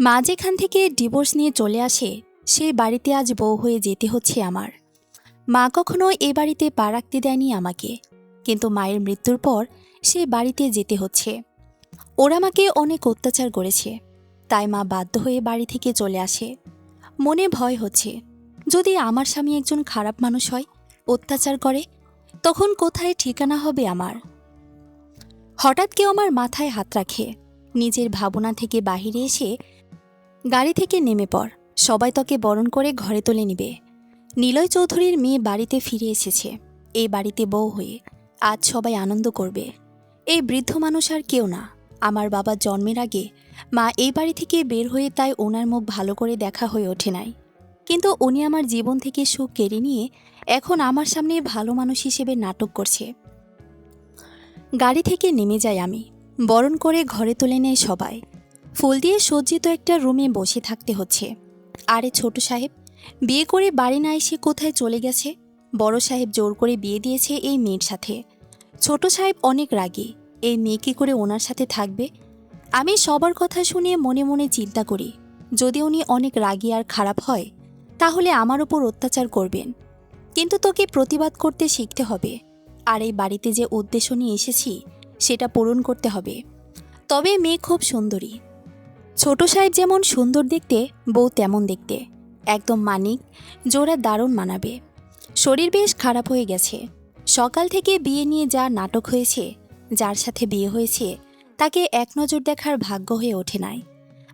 মা যেখান থেকে ডিভোর্স নিয়ে চলে আসে সেই বাড়িতে আজ বউ হয়ে যেতে হচ্ছে আমার। মা কখনো এ বাড়িতে পা রাখতে দেয়নি আমাকে, কিন্তু মায়ের মৃত্যুর পর সেই বাড়িতে যেতে হচ্ছে। ওরা আমাকে অনেক অত্যাচার করেছে, তাই মা বাধ্য হয়ে বাড়ি থেকে চলে আসে। মনে ভয় হচ্ছে, যদি আমার স্বামী একজন খারাপ মানুষ হয়, অত্যাচার করে, তখন কোথায় ঠিকানা হবে আমার। হঠাৎ কেউ আমার মাথায় হাত রাখে। নিজের ভাবনা থেকে বাহিরে এসে গাড়ি থেকে নেমে পড়, সবাই তোকে বরণ করে ঘরে তুলে নিবে। নিলয় চৌধুরীর মেয়ে বাড়িতে ফিরে এসেছে, এই বাড়িতে বউ হয়ে। আজ সবাই আনন্দ করবে। এই বৃদ্ধ মানুষ আর কেউ না, আমার বাবা জন্মের আগে মা এই বাড়ি থেকে বের হয়ে, তাই ওনার মুখ ভালো করে দেখা হয়ে ওঠে নাই। কিন্তু উনি আমার জীবন থেকে সুখ কেড়ে নিয়ে এখন আমার সামনে ভালো মানুষ হিসেবে নাটক করছে। গাড়ি থেকে নেমে যাই আমি, বরণ করে ঘরে তুলে নেয় সবাই। ফুল দিয়ে সজ্জিত একটা রুমে বসে থাকতে হচ্ছে। আরে ছোট সাহেব, বিয়ে করে বাড়ি না এসে কোথায় চলে গেছে? বড় সাহেব জোর করে বিয়ে দিয়েছে এই মেয়ের সাথে। ছোট সাহেব অনেক রাগী, এই মেয়ে কি করে ওনার সাথে থাকবে? আমি সবার কথা শুনে মনে মনে চিন্তা করি, যদি উনি অনেক রাগী আর খারাপ হয়, তাহলে আমার উপর অত্যাচার করবেন। কিন্তু তোকে প্রতিবাদ করতে শিখতে হবে, আর এই বাড়িতে যে উদ্দেশ্য নিয়ে এসেছি সেটা পূরণ করতে হবে। তবে মেয়ে খুব সুন্দরী। ছোট সাহেব যেমন সুন্দর দেখতে, বউ তেমন দেখতে, একদম মানিক জোড়া, দারুণ মানাবে। শরীর বেশ খারাপ হয়ে গেছে। সকাল থেকে বিয়ে নিয়ে যা নাটক হয়েছে, যার সাথে বিয়ে হয়েছে তাকে এক নজর দেখার ভাগ্য হয়ে ওঠে নাই।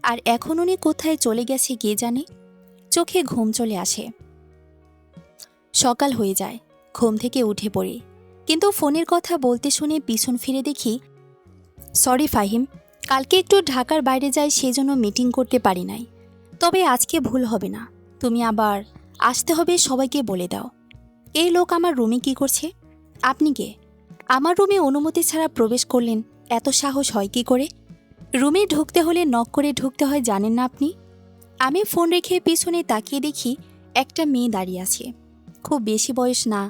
আর এখন উনি কোথায় চলে গেছে কে জানে। চোখে ঘুম চলে আসে। সকাল হয়ে যায়, ঘুম থেকে উঠে পড়ি, কিন্তু ফোনের কথা বলতে শুনে পিছন ফিরে দেখি, সরি ফাহিম, কালকে একটু ঢাকার বাইরে যাই, সেজন্য মিটিং করতে পারি নাই। তবে আজকে ভুল হবে না, তুমি আবার আসতে হবে, সবাইকে বলে দাও। এই লোক আমার রুমে কি করছে? আপনি কে? আমার রুমে অনুমতি ছাড়া প্রবেশ করলেন, এত সাহস হয় কি করে? রুমে ঢুকতে হলে নক করে ঢুকতে হয়, জানেন না আপনি? আমি ফোন রেখে পিছনে তাকিয়ে দেখি একটা মেয়ে দাঁড়িয়ে আছে। খুব বেশি বয়স না,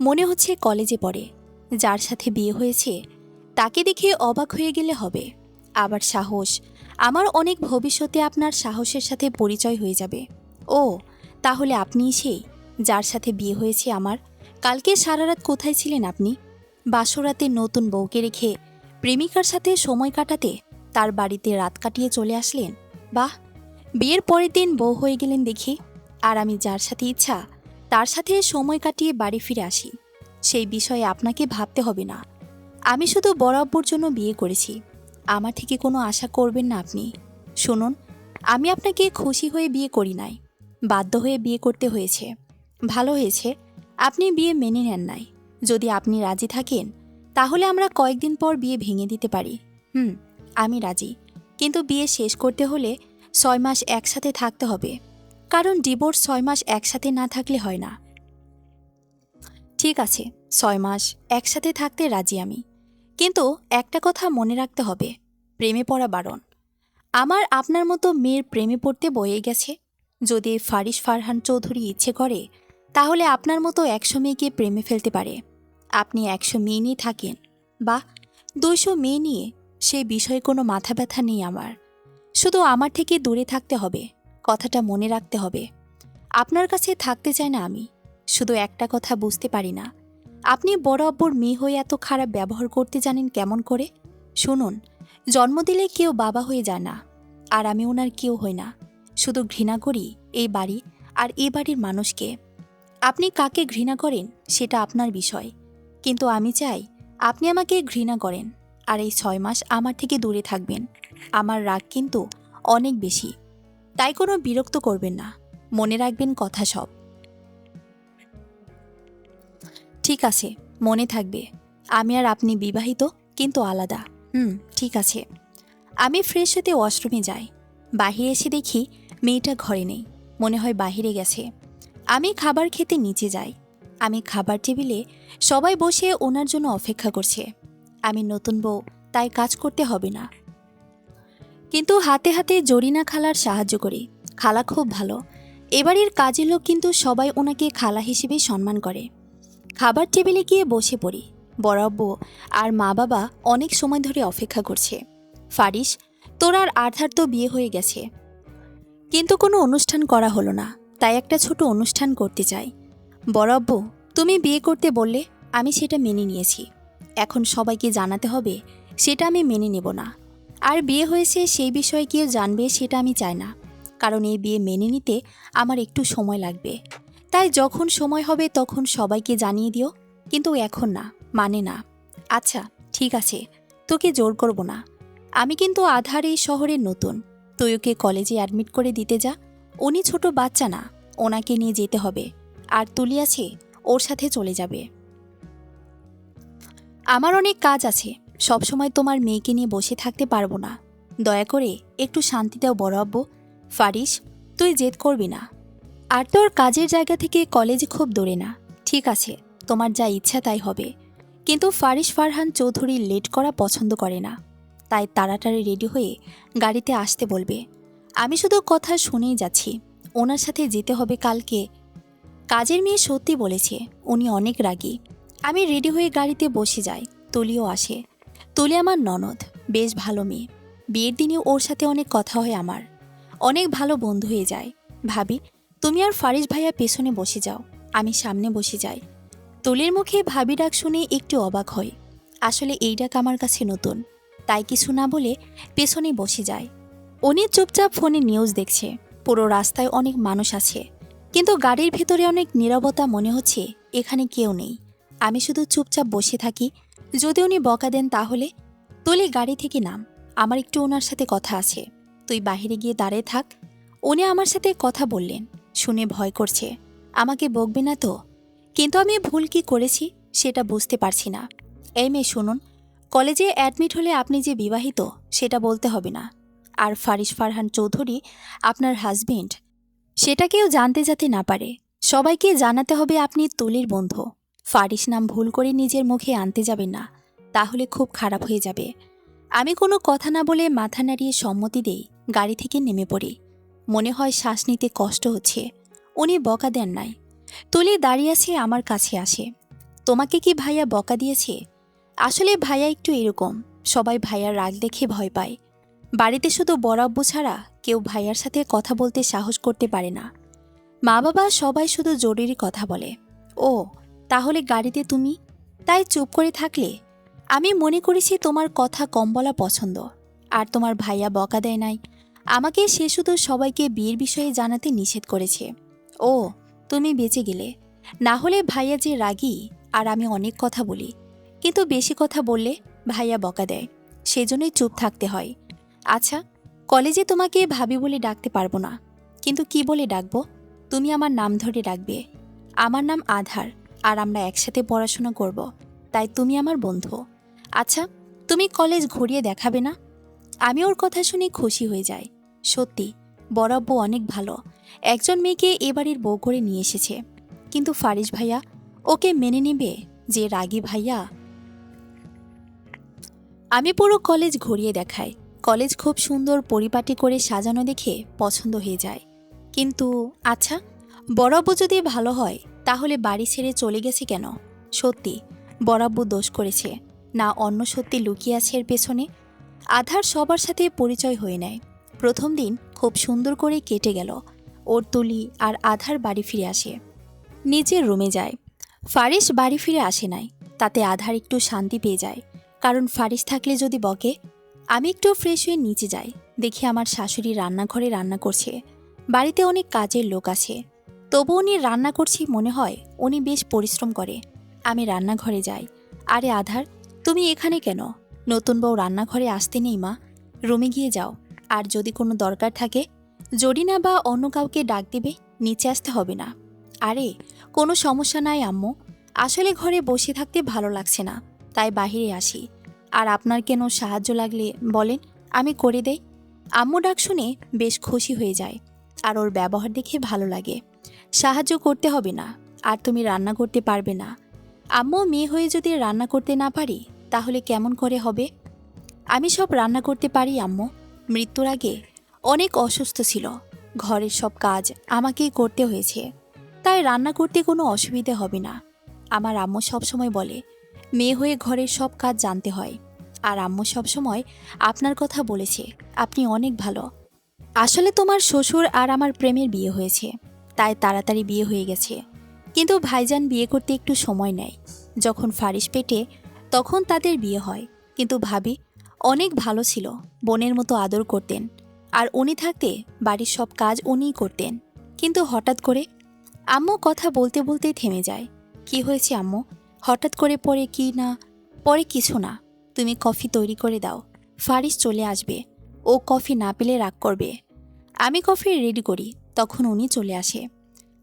মনে হচ্ছে কলেজে পড়ে। যার সাথে বিয়ে হয়েছে তাকে দেখে অবাক হয়ে গেলে হবে। আবার সাহস, আমার অনেক ভবিষ্যতে আপনার সাহসের সাথে পরিচয় হয়ে যাবে। ও, তাহলে আপনিই সেই যার সাথে বিয়ে হয়েছে আমার। কালকে সারা রাত কোথায় ছিলেন আপনি? বাসরাতে নতুন বউকে রেখে প্রেমিকার সাথে সময় কাটাতে তার বাড়িতে রাত কাটিয়ে চলে আসলেন। বাহ, বিয়ের পরের দিন বউ হয়ে গেলেন দেখি। আর আমি যার সাথে ইচ্ছা তার সাথে সময় কাটিয়ে বাড়ি ফিরে আসি, সেই বিষয়ে আপনাকে ভাবতে হবে না। আমি শুধু বড় আব্বুর জন্য বিয়ে করেছি, আমার থেকে কোনো আশা করবেন না আপনি। শুনুন, আমি আপনাকে খুশি হয়ে বিয়ে করি নাই, বাধ্য হয়ে বিয়ে করতে হয়েছে। ভালো হয়েছে আপনি বিয়ে মেনে নেন নাই। যদি আপনি রাজি থাকেন তাহলে আমরা কয়েকদিন পর বিয়ে ভেঙে দিতে পারি। আমি রাজি, কিন্তু বিয়ে শেষ করতে হলে 6 মাস একসাথে থাকতে হবে, কারণ ডিভোর্স 6 মাস একসাথে না থাকলে হয় না। ঠিক আছে, 6 মাস একসাথে থাকতে রাজি আমি, কিন্তু একটা কথা মনে রাখতে হবে, প্রেমে পড়া বারণ। আমার আপনার মতো মেয়ের প্রেমে পড়তে বয়ে গেছে। যদি ফারিস ফারহান চৌধুরী ইচ্ছে করে তাহলে আপনার মতো 100 মেয়েকে প্রেমে ফেলতে পারে। আপনি 100 মেয়ে নিয়ে থাকেন বা 200 মেয়ে নিয়ে, সেই বিষয়ে কোনো মাথা ব্যথা নেই আমার। শুধু আমার থেকে দূরে থাকতে হবে, কথাটা মনে রাখতে হবে। আপনার কাছে থাকতে চাই না আমি। শুধু একটা কথা বুঝতে পারি না, আপনি বড় আব্বুর মেয়ে হয়ে এত খারাপ ব্যবহার করতে জানেন কেমন করে? শুনুন, জন্ম দিলে কেউ বাবা হয়ে যায় না, আর আমি ওনার কেউ হই না। শুধু ঘৃণা করি এই বাড়ি আর এই বাড়ির মানুষকে। আপনি কাকে ঘৃণা করেন সেটা আপনার বিষয়, কিন্তু আমি চাই আপনি আমাকে ঘৃণা করেন, আর এই 6 মাস আমার থেকে দূরে থাকবেন। আমার রাগ কিন্তু অনেক বেশি, তাই কোনো বিরক্ত করবেন না, মনে রাখবেন কথা সব। ঠিক আছে, মনে থাকবে। আমি আর আপনি বিবাহিত, কিন্তু আলাদা। ঠিক আছে। আমি ফ্রেশ হতে ওয়াশরুমে যাই। বাহিরে এসে দেখি মেয়েটা ঘরে নেই, মনে হয় বাহিরে গেছে। আমি খাবার খেতে নিচে যাই। আমি খাবার টেবিলে, সবাই বসে ওনার জন্য অপেক্ষা করছে। আমি নতুন বউ, তাই কাজ করতে হবে না, কিন্তু হাতে হাতে জরিনা খালার সাহায্য করি। খালা খুব ভালো, এবাড়ির কাজের লোক, কিন্তু সবাই ওনাকে খালা হিসেবে সম্মান করে। খাবার টেবিলে গিয়ে বসে পড়ি। বড় আব্বু আর মা বাবা অনেক সময় ধরে অপেক্ষা করছে। ফারিস, তোর আর আধার তো বিয়ে হয়ে গেছে, কিন্তু কোনো অনুষ্ঠান করা হলো না, তাই একটা ছোট অনুষ্ঠান করতে চাই। বড় আব্বু, তুমি বিয়ে করতে বললে, আমি সেটা মেনে নিয়েছি। এখন সবাইকে জানাতে হবে সেটা আমি মেনে নেব না। আর বিয়ে হয়েছে সেই বিষয়ে কেউ জানবে সেটা আমি চাই না, কারণ এই বিয়ে মেনে নিতে আমার একটু সময় লাগবে। তাই যখন সময় হবে তখন সবাইকে জানিয়ে দিও, কিন্তু এখন না, মানে না। আচ্ছা, ঠিক আছে, তোকে জোর করব না। আমি কিন্তু আধার এই শহরে নতুন, তুই ওকে কলেজে অ্যাডমিট করে দিতে যা। উনি ছোট বাচ্চা না, ওনাকে নিয়ে যেতে হবে। আর তুলি আছে, ওর সাথে চলে যাবে। আমার অনেক কাজ আছে, সবসময় তোমার মেয়েকে নিয়ে বসে থাকতে পারবো না। দয়া করে একটু শান্তি দাও বড় আব্বু। ফারিস, তুই জেদ করবি না। আর তোর কাজের জায়গা থেকে কলেজ খুব দূরে না। ঠিক আছে, তোমার যা ইচ্ছা তাই হবে। কিন্তু ফারিস ফারহান চৌধুরী লেট করা পছন্দ করে না, তাই তাড়াতাড়ি রেডি হয়ে গাড়িতে আসতে বলবে। আমি শুধু কথা শুনেই যাচ্ছি, ওনার সাথে যেতে হবে কালকে। কাজের মেয়ে সত্যি বলেছে, উনি অনেক রাগী। আমি রেডি হয়ে গাড়িতে বসে যাই, তুলিও আসে। তুলি আমার ননদ, বেশ ভালো মেয়ে। বিয়ের দিনেও ওর সাথে অনেক কথা হয় আমার, অনেক ভালো বন্ধু হয়ে যায়। ভাবি, তুমি আর ফারিস ভাইয়া পেছনে বসে যাও, আমি সামনে বসে যাই। তুলির মুখে ভাবি ডাক শুনে একটু অবাক হয়। আসলে এই ডাক আমার কাছে নতুন, তাই কিছু না বলে পেছনে বসে যায়। উনি চুপচাপ ফোনে নিউজ দেখছে। পুরো রাস্তায় অনেক মানুষ আছে, কিন্তু গাড়ির ভেতরে অনেক নীরবতা, মনে হচ্ছে এখানে কেউ নেই। আমি শুধু চুপচাপ বসে থাকি। যদি উনি বকা দেন তাহলে? তুলি, গাড়ি থেকে নাম, আমার একটু ওনার সাথে কথা আছে। তুই বাহিরে গিয়ে দাঁড়িয়ে থাক। উনি আমার সাথে কথা বললেন, শুনে ভয় করছে। আমাকে বকবে না তো? কিন্তু আমি ভুল কি করেছি সেটা বুঝতে পারছি না। এই মেয়ে শুনুন, কলেজে অ্যাডমিট হলে আপনি যে বিবাহিত সেটা বলতে হবে না। আর ফারিস ফারহান চৌধুরী আপনার হাজবেন্ড, সেটা কেউ জানতে যাতে না পারে। সবাইকে জানাতে হবে আপনি তুলির বন্ধু। ফারিস নাম ভুল করে নিজের মুখে আনতে যাবেন না, তাহলে খুব খারাপ হয়ে যাবে। আমি কোনো কথা না বলে মাথা নাড়িয়ে সম্মতি দেই, গাড়ি থেকে নেমে পড়ি। মনে হয় শ্বাস নিতে কষ্ট হচ্ছে। উনি বকা দেন নাই। তুলি দাঁড়িয়ে আছে, আমার কাছে আসে। তোমাকে কি ভাইয়া বকা দিয়েছে? আসলে ভাইয়া একটু এরকম, সবাই ভাইয়ার রাগ দেখে ভয় পায়। বাড়িতে শুধু বড় আব্বু ছাড়া কেউ ভাইয়ার সাথে কথা বলতে সাহস করতে পারে না। মা বাবা সবাই শুধু জরুরি কথা বলে। ও, তাহলে গাড়িতে তুমি তাই চুপ করে থাকলে? আমি মনে করেছি তোমার কথা কম বলা পছন্দ। আর তোমার ভাইয়া বকা দেয় নাই আমাকে, সে শুধু সবাইকে বিয়ের বিষয়ে জানাতে নিষেধ করেছে। ও, তুমি বেঁচে গেলে। না হলে ভাইয়া যে রাগী, আর আমি অনেক কথা বলি, কিন্তু বেশি কথা বললে ভাইয়া বকা দেয়, সেজন্যই চুপ থাকতে হয়। আচ্ছা, কলেজে তোমাকে ভাবি বলে ডাকতে পারবো না, কিন্তু কি বলে ডাকবো? তুমি আমার নাম ধরে ডাকবে। আমার নাম আধার, আর আমরা একসাথে পড়াশোনা করব, তাই তুমি আমার বন্ধু। আচ্ছা, তুমি কলেজ ঘুরিয়ে দেখাবে না? আমি ওর কথা শুনে খুশি হয়ে যাই। সত্যি, বড় আব্বু অনেক ভালো, একজন মেয়েকে এ বাড়ির বউ করে নিয়ে এসেছে। কিন্তু ফারিস ভাইয়া ওকে মেনে নেবে? যে রাগী ভাইয়া। আমি পুরো কলেজ ঘুরিয়ে দেখাই। কলেজ খুব সুন্দর পরিপাটি করে সাজানো দেখে পছন্দ হয়ে যায়। কিন্তু আচ্ছা, বড় আব্বু যদি ভালো হয় তাহলে বাড়ি ছেড়ে চলে গেছে কেন? সত্যি বড় আব্বু দোষ করেছে, না অন্য সত্যি লুকিয়ে আছে এর পেছনে? আধার সবার সাথে পরিচয় হয়ে নেয়। প্রথম দিন খুব সুন্দর করে কেটে গেল। ওর তুলি আর আধার বাড়ি ফিরে আসে, নিজের রুমে যায়। ফারিস বাড়ি ফিরে আসে নাই, তাতে আধার একটু শান্তি পেয়ে যায়, কারণ ফারিস থাকলে যদি বকে। আমি একটু ফ্রেশ হয়ে নিচে যাই, দেখি আমার শাশুড়ি রান্নাঘরে রান্না করছে। বাড়িতে অনেক কাজের লোক আছে, তবু উনি রান্না করছি মনে হয় উনি বেশ পরিশ্রম করে। আমি রান্নাঘরে যাই। আরে আধার, তুমি এখানে কেন? নতুন বউ রান্নাঘরে আসতে নেই মা, রুমে গিয়ে যাও। আর যদি কোনো দরকার থাকে জরিনা বা অন্য কাউকে ডাক দিবে, নিচে আসতে হবে না। আরে কোনো সমস্যা নাই আম্মু, আসলে ঘরে বসে থাকতে ভালো লাগছে না, তাই বাহিরে আসি। আর আপনার কেন সাহায্য লাগলে বলেন, আমি করে দেই। আম্মু ডাক শুনে বেশ খুশি হয়ে যায়, আর ওর ব্যবহার দেখে ভালো লাগে। সাহায্য করতে হবে না, আর তুমি রান্না করতে পারবে না। আম্মু, মেয়ে হয়ে যদি রান্না করতে না পারি তাহলে কেমন করে হবে? আমি সব রান্না করতে পারি আম্মু। মৃত্যুর আগে অনেক অসুস্থ ছিল, ঘরের সব কাজ আমাকেই করতে হয়েছে, তাই রান্না করতে কোনো অসুবিধে হবে না। আমার আম্মু সবসময় বলে মেয়ে হয়ে ঘরের সব কাজ জানতে হয়। আর আম্মু সবসময় আপনার কথা বলেছে, আপনি অনেক ভালো। আসলে তোমার শ্বশুর আর আমার প্রেমের বিয়ে হয়েছে, তাই তাড়াতাড়ি বিয়ে হয়ে গেছে। কিন্তু ভাইজান বিয়ে করতে একটু সময় নেয়। যখন ফারিস পেটে তখন তাদের বিয়ে হয়। কিন্তু ভাবি অনেক ভালো ছিল, বোনের মতো আদর করতেন। আর উনি থাকতে বাড়ির সব কাজ উনিই করতেন। কিন্তু হঠাৎ করে আম্মু কথা বলতে বলতেই থেমে যায়। কি হয়েছে আম্মু? হঠাৎ করে পরে কি না? পরে কিছু না, তুমি কফি তৈরি করে দাও, ফারিস চলে আসবে। ও কফি না পেলে রাগ করবে। আমি কফি রেডি করি, তখন উনি চলে আসে।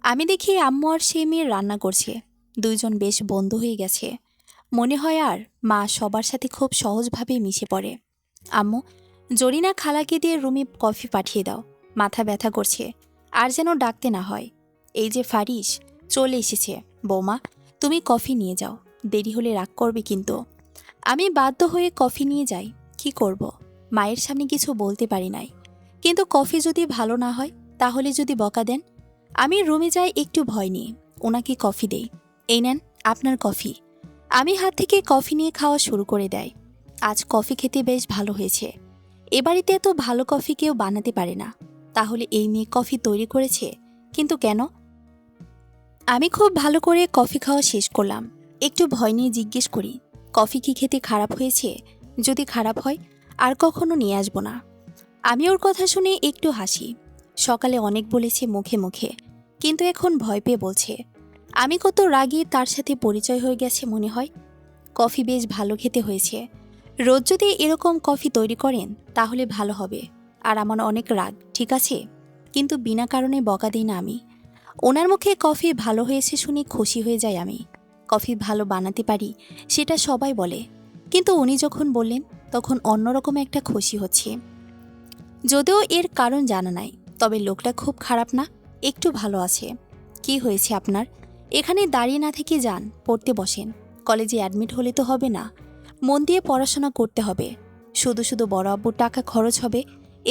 আমি দেখি আম্মু আর সে মেয়ে রান্না করছে। দুইজন বেশ বন্ধু হয়ে গেছে মনে হয়। আর মা সবার সাথে খুব সহজভাবে মিশে পড়ে। আম্মু, জরিনা খালাকে দিয়ে রুমে কফি পাঠিয়ে দাও, মাথা ব্যথা করছে। আর যেন ডাকতে না হয়। এই যে ফারিস চলে এসেছে। বৌমা, তুমি কফি নিয়ে যাও, দেরি হলে রাগ করবে কিন্তু। আমি বাধ্য হয়ে কফি নিয়ে যাই। কি করব, মায়ের সামনে কিছু বলতে পারি নাই। কিন্তু কফি যদি ভালো না হয় তাহলে যদি বকা দেন। আমি রুমে যাই একটু ভয় নিয়ে, ওনাকে কফি দেই। এই নেন আপনার কফি। আমি হাত থেকে কফি নিয়ে খাওয়া শুরু করে দেয়। আজ কফি খেতে বেশ ভালো হয়েছে। এ বাড়িতে এত ভালো কফি কেউ বানাতে পারে না। তাহলে এই মেয়ে কফি তৈরি করেছে, কিন্তু কেন? আমি খুব ভালো করে কফি খাওয়া শেষ করলাম। একটু ভয় নিয়ে জিজ্ঞেস করি, কফি কি খেতে খারাপ হয়েছে? যদি খারাপ হয় আর কখনো নিয়ে আসবো না। আমি ওর কথা শুনে একটু হাসি। সকালে অনেক বলেছে মুখে মুখে, কিন্তু এখন ভয় পেয়ে বলছে। আমি কত রাগী তার সাথে পরিচয় হয়ে গেছে মনে হয়। কফি বেশ ভালো খেতে হয়েছে। রোজ যদি এরকম কফি তৈরি করেন তাহলে ভালো হবে। আর আমার অনেক রাগ, ঠিক আছে, কিন্তু বিনা কারণে বকা দিই না আমি। ওনার মুখে কফি ভালো হয়েছে শুনে খুশি হয়ে যাই আমি। কফি ভালো বানাতে পারি সেটা সবাই বলে, কিন্তু উনি যখন বললেন তখন অন্যরকম একটা খুশি হচ্ছে। যদিও এর কারণ জানা নাই, তবে লোকটা খুব খারাপ না, একটু ভালো আছে। কি হয়েছে আপনার? এখানে দাঁড়িয়ে না থেকে যান, পড়তে বসেন। কলেজে অ্যাডমিট হলে তো হবে না, মন দিয়ে পড়াশোনা করতে হবে। শুধু শুধু বড় আব্বুর টাকা খরচ হবে,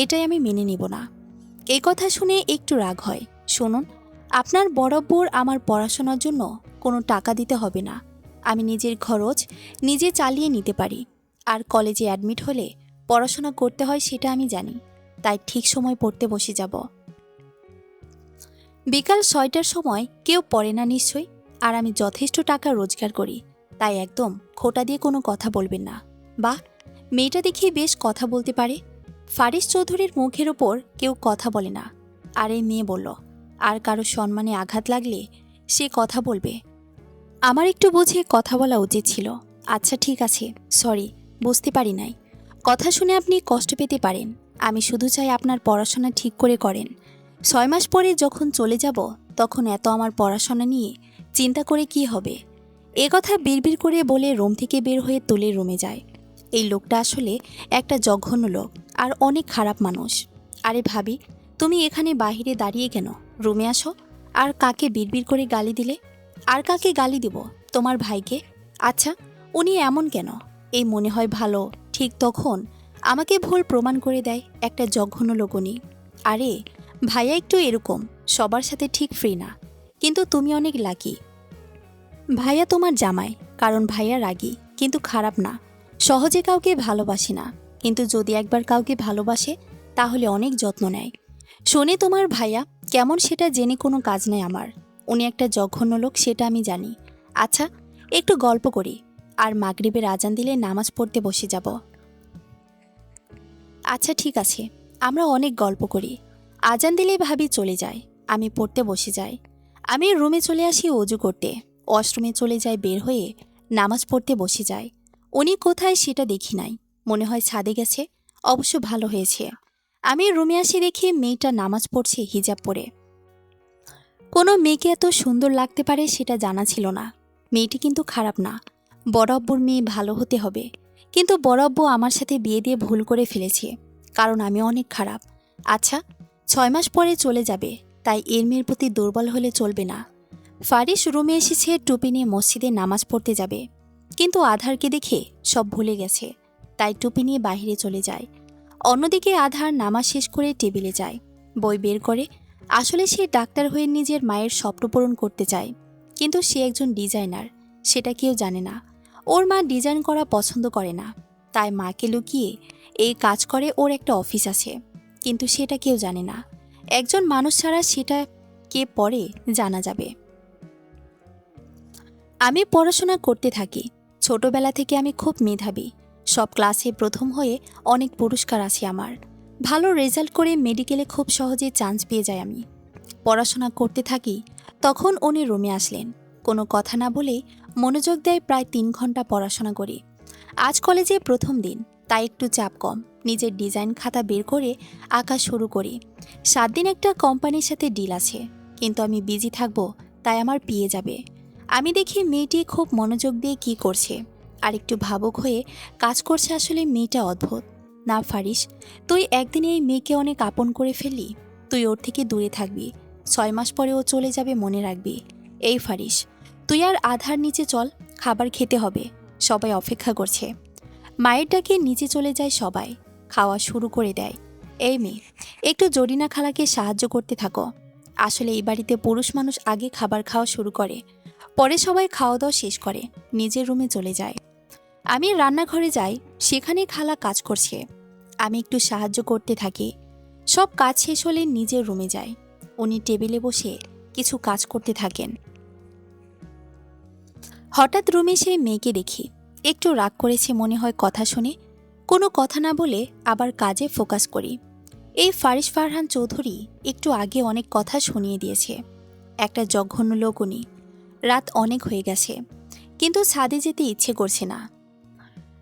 এটাই আমি মেনে নিব না। এই কথা শুনে একটু রাগ হয়। শুনুন, আপনার বড় আব্বুর আমার পড়াশোনার জন্য কোনো টাকা দিতে হবে না। আমি নিজের খরচ নিজে চালিয়ে নিতে পারি। আর কলেজে অ্যাডমিট হলে পড়াশোনা করতে হয় সেটা আমি জানি, তাই ঠিক সময় পড়তে বসে যাব। বিকাল 6টার সময় কেউ পড়ে না নিশ্চয়ই। আর আমি যথেষ্ট টাকা রোজগার করি, তাই একদম খোটা দিয়ে কোনো কথা বলবেন না। বাহ, মেয়েটা দেখি বেশ কথা বলতে পারে। ফারিস চৌধুরীর মুখের ওপর কেউ কথা বলে না। আর এই মেয়ে বলল, আর কারো সম্মানে আঘাত লাগলে সে কথা বলবে। আমার একটু বুঝে কথা বলা উচিত ছিল। আচ্ছা ঠিক আছে, সরি, বুঝতে পারি নাই। কথা শুনে আপনি কষ্ট পেতে পারেন। আমি শুধু চাই আপনার পড়াশোনা ঠিক করে করেন। 6 মাস পরে যখন চলে যাব তখন এত আমার পড়াশোনা নিয়ে চিন্তা করে কি হবে? এ কথা বিড়বিড় করে বলে রুম থেকে বের হয়ে তুলে রুমে যায়। এই লোকটা আসলে একটা জঘন্য লোক আর অনেক খারাপ মানুষ। আরে ভাবি, তুমি এখানে বাহিরে দাঁড়িয়ে কেন? রুমে আসো। আর কাকে বিড়বিড় করে গালি দিলে? আর কাকে গালি দিব? তোমার ভাইকে। আচ্ছা, উনি এমন কেন? এই মনে হয় ভালো, ঠিক তখন আমাকে ভুল প্রমাণ করে দেয় একটা জঘন্য লোক উনি। আরে ভাইয়া একটু এরকম, সবার সাথে ঠিক ফ্রি না, কিন্তু তুমি অনেক লাকি। ভাইয়া তোমার জামাই, কারণ ভাইয়া রাগী কিন্তু খারাপ না। সহজে কাউকে ভালোবাসে না, কিন্তু যদি একবার কাউকে ভালোবাসে তাহলে অনেক যত্ন নেয়। শুনে তোমার ভাইয়া কেমন সেটা জেনে কোনো কাজ নেই আমার। উনি একটা জঘন্য লোক সেটা আমি জানি। আচ্ছা, একটু গল্প করি, আর মাগরিবের আজান দিলে নামাজ পড়তে বসে যাব। আচ্ছা ঠিক আছে, আমরা অনেক গল্প করি। আজান দিলে ভাবি চলে যায়, আমি পড়তে বসে যাই। আমি রুমে চলে আসি অজু করতে। ওয়াশরুমে চলে যায় বের হয়ে, নামাজ পড়তে বসে যায়। উনি কোথায় সেটা দেখি নাই, মনে হয় ছাদে গেছে। অবশ্য ভালো হয়েছে। আমি রুমে আসি দেখি মেয়েটা নামাজ পড়ছে হিজাব পরে। কোনো মেয়েকে এত সুন্দর লাগতে পারে সেটা জানা ছিল না। মেয়েটি কিন্তু খারাপ না। বড় আব্বুর মেয়ে ভালো হতে হবে, কিন্তু বড় আব্বু আমার সাথে বিয়ে দিয়ে ভুল করে ফেলেছে, কারণ আমি অনেক খারাপ। আচ্ছা, 6 মাস পরে চলে যাবে, তাই এর মেয়ের প্রতি দুর্বল হলে চলবে না। ফারিস রুমে এসেছে টুপি নিয়ে মসজিদে নামাজ পড়তে যাবে, কিন্তু আধারকে দেখে সব ভুলে গেছে, তাই টুপি নিয়ে বাহিরে চলে যায়। অন্যদিকে আধার নামাজ শেষ করে টেবিলে যায়, বই বের করে। আসলে সে ডাক্তার হয়ে নিজের মায়ের স্বপ্ন পূরণ করতে চায়, কিন্তু সে একজন ডিজাইনার, সেটা কেউ জানে না। ওর মা ডিজাইন করা পছন্দ করে না, তাই মাকে লুকিয়ে এই কাজ করে। ওর একটা অফিস আছে, কিন্তু সেটা কেউ জানে না। একজন মানুষ ছাড়া সেটা কে পরে জানা যাবে। আমি পড়াশোনা করতে থাকি। ছোটবেলা থেকে আমি খুব মেধাবী। সব ক্লাসে প্রথম হয়ে অনেক পুরস্কার আছে আমার। ভালো রেজাল্ট করে মেডিকেলে খুব সহজে চান্স পেয়ে যাই আমি। পড়াশোনা করতে থাকি, তখন উনি রুমে আসলেন। কোনো কথা না বলেই মনোযোগ দেয়। প্রায় 3 ঘন্টা পড়াশোনা করি। আজ কলেজে প্রথম দিন, তাই একটু চাপ কম। নিজের ডিজাইন খাতা বের করে আঁকা শুরু করি। 7 দিন একটা কোম্পানির সাথে ডিল আছে, কিন্তু আমি বিজি থাকবো, তাই আমার পেয়ে যাবে। আমি দেখি মেয়েটি খুব মনোযোগ দিয়ে কি করছে, আর একটু ভাবুক হয়ে কাজ করছে। আসলে মেয়েটা অদ্ভুত না ফারিস? তুই একদিনে এই মেয়েকে অনেক আপন করে ফেললি। তুই ওর থেকে দূরে থাকবি, 6 মাস পরে ও চলে যাবে, মনে রাখবি। এই ফারিস, তুই আর আধার নিচে চল, খাবার খেতে হবে, সবাই অপেক্ষা করছে। মায়ের ডাকে নিচে চলে যায় সবাই, খাওয়া শুরু করে দেয়। এই মেয়ে, একটু জরিনা খালাকে সাহায্য করতে থাকো। আসলে এই বাড়িতে পুরুষ মানুষ আগে খাবার খাওয়া শুরু করে, পরে সবাই খাওয়া দাওয়া শেষ করে নিজের রুমে চলে যায়। আমি রান্নাঘরে যাই, সেখানে খালা কাজ করছে। আমি একটু সাহায্য করতে থাকি। সব কাজ শেষ হলে নিজের রুমে যাই। উনি টেবিলে বসে কিছু কাজ করতে থাকেন। হঠাৎ রুমে সেই মেয়েকে দেখি। একটু রাগ করেছে মনে হয় কথা শুনে। কোনো কথা না বলে আবার কাজে ফোকাস করি। এই ফারিস ফারহান চৌধুরী একটু আগে অনেক কথা শুনিয়ে দিয়েছে। একটা জঘন্য লোক উনি। রাত অনেক হয়ে গেছে, কিন্তু ছাদে যেতে ইচ্ছে করছে না।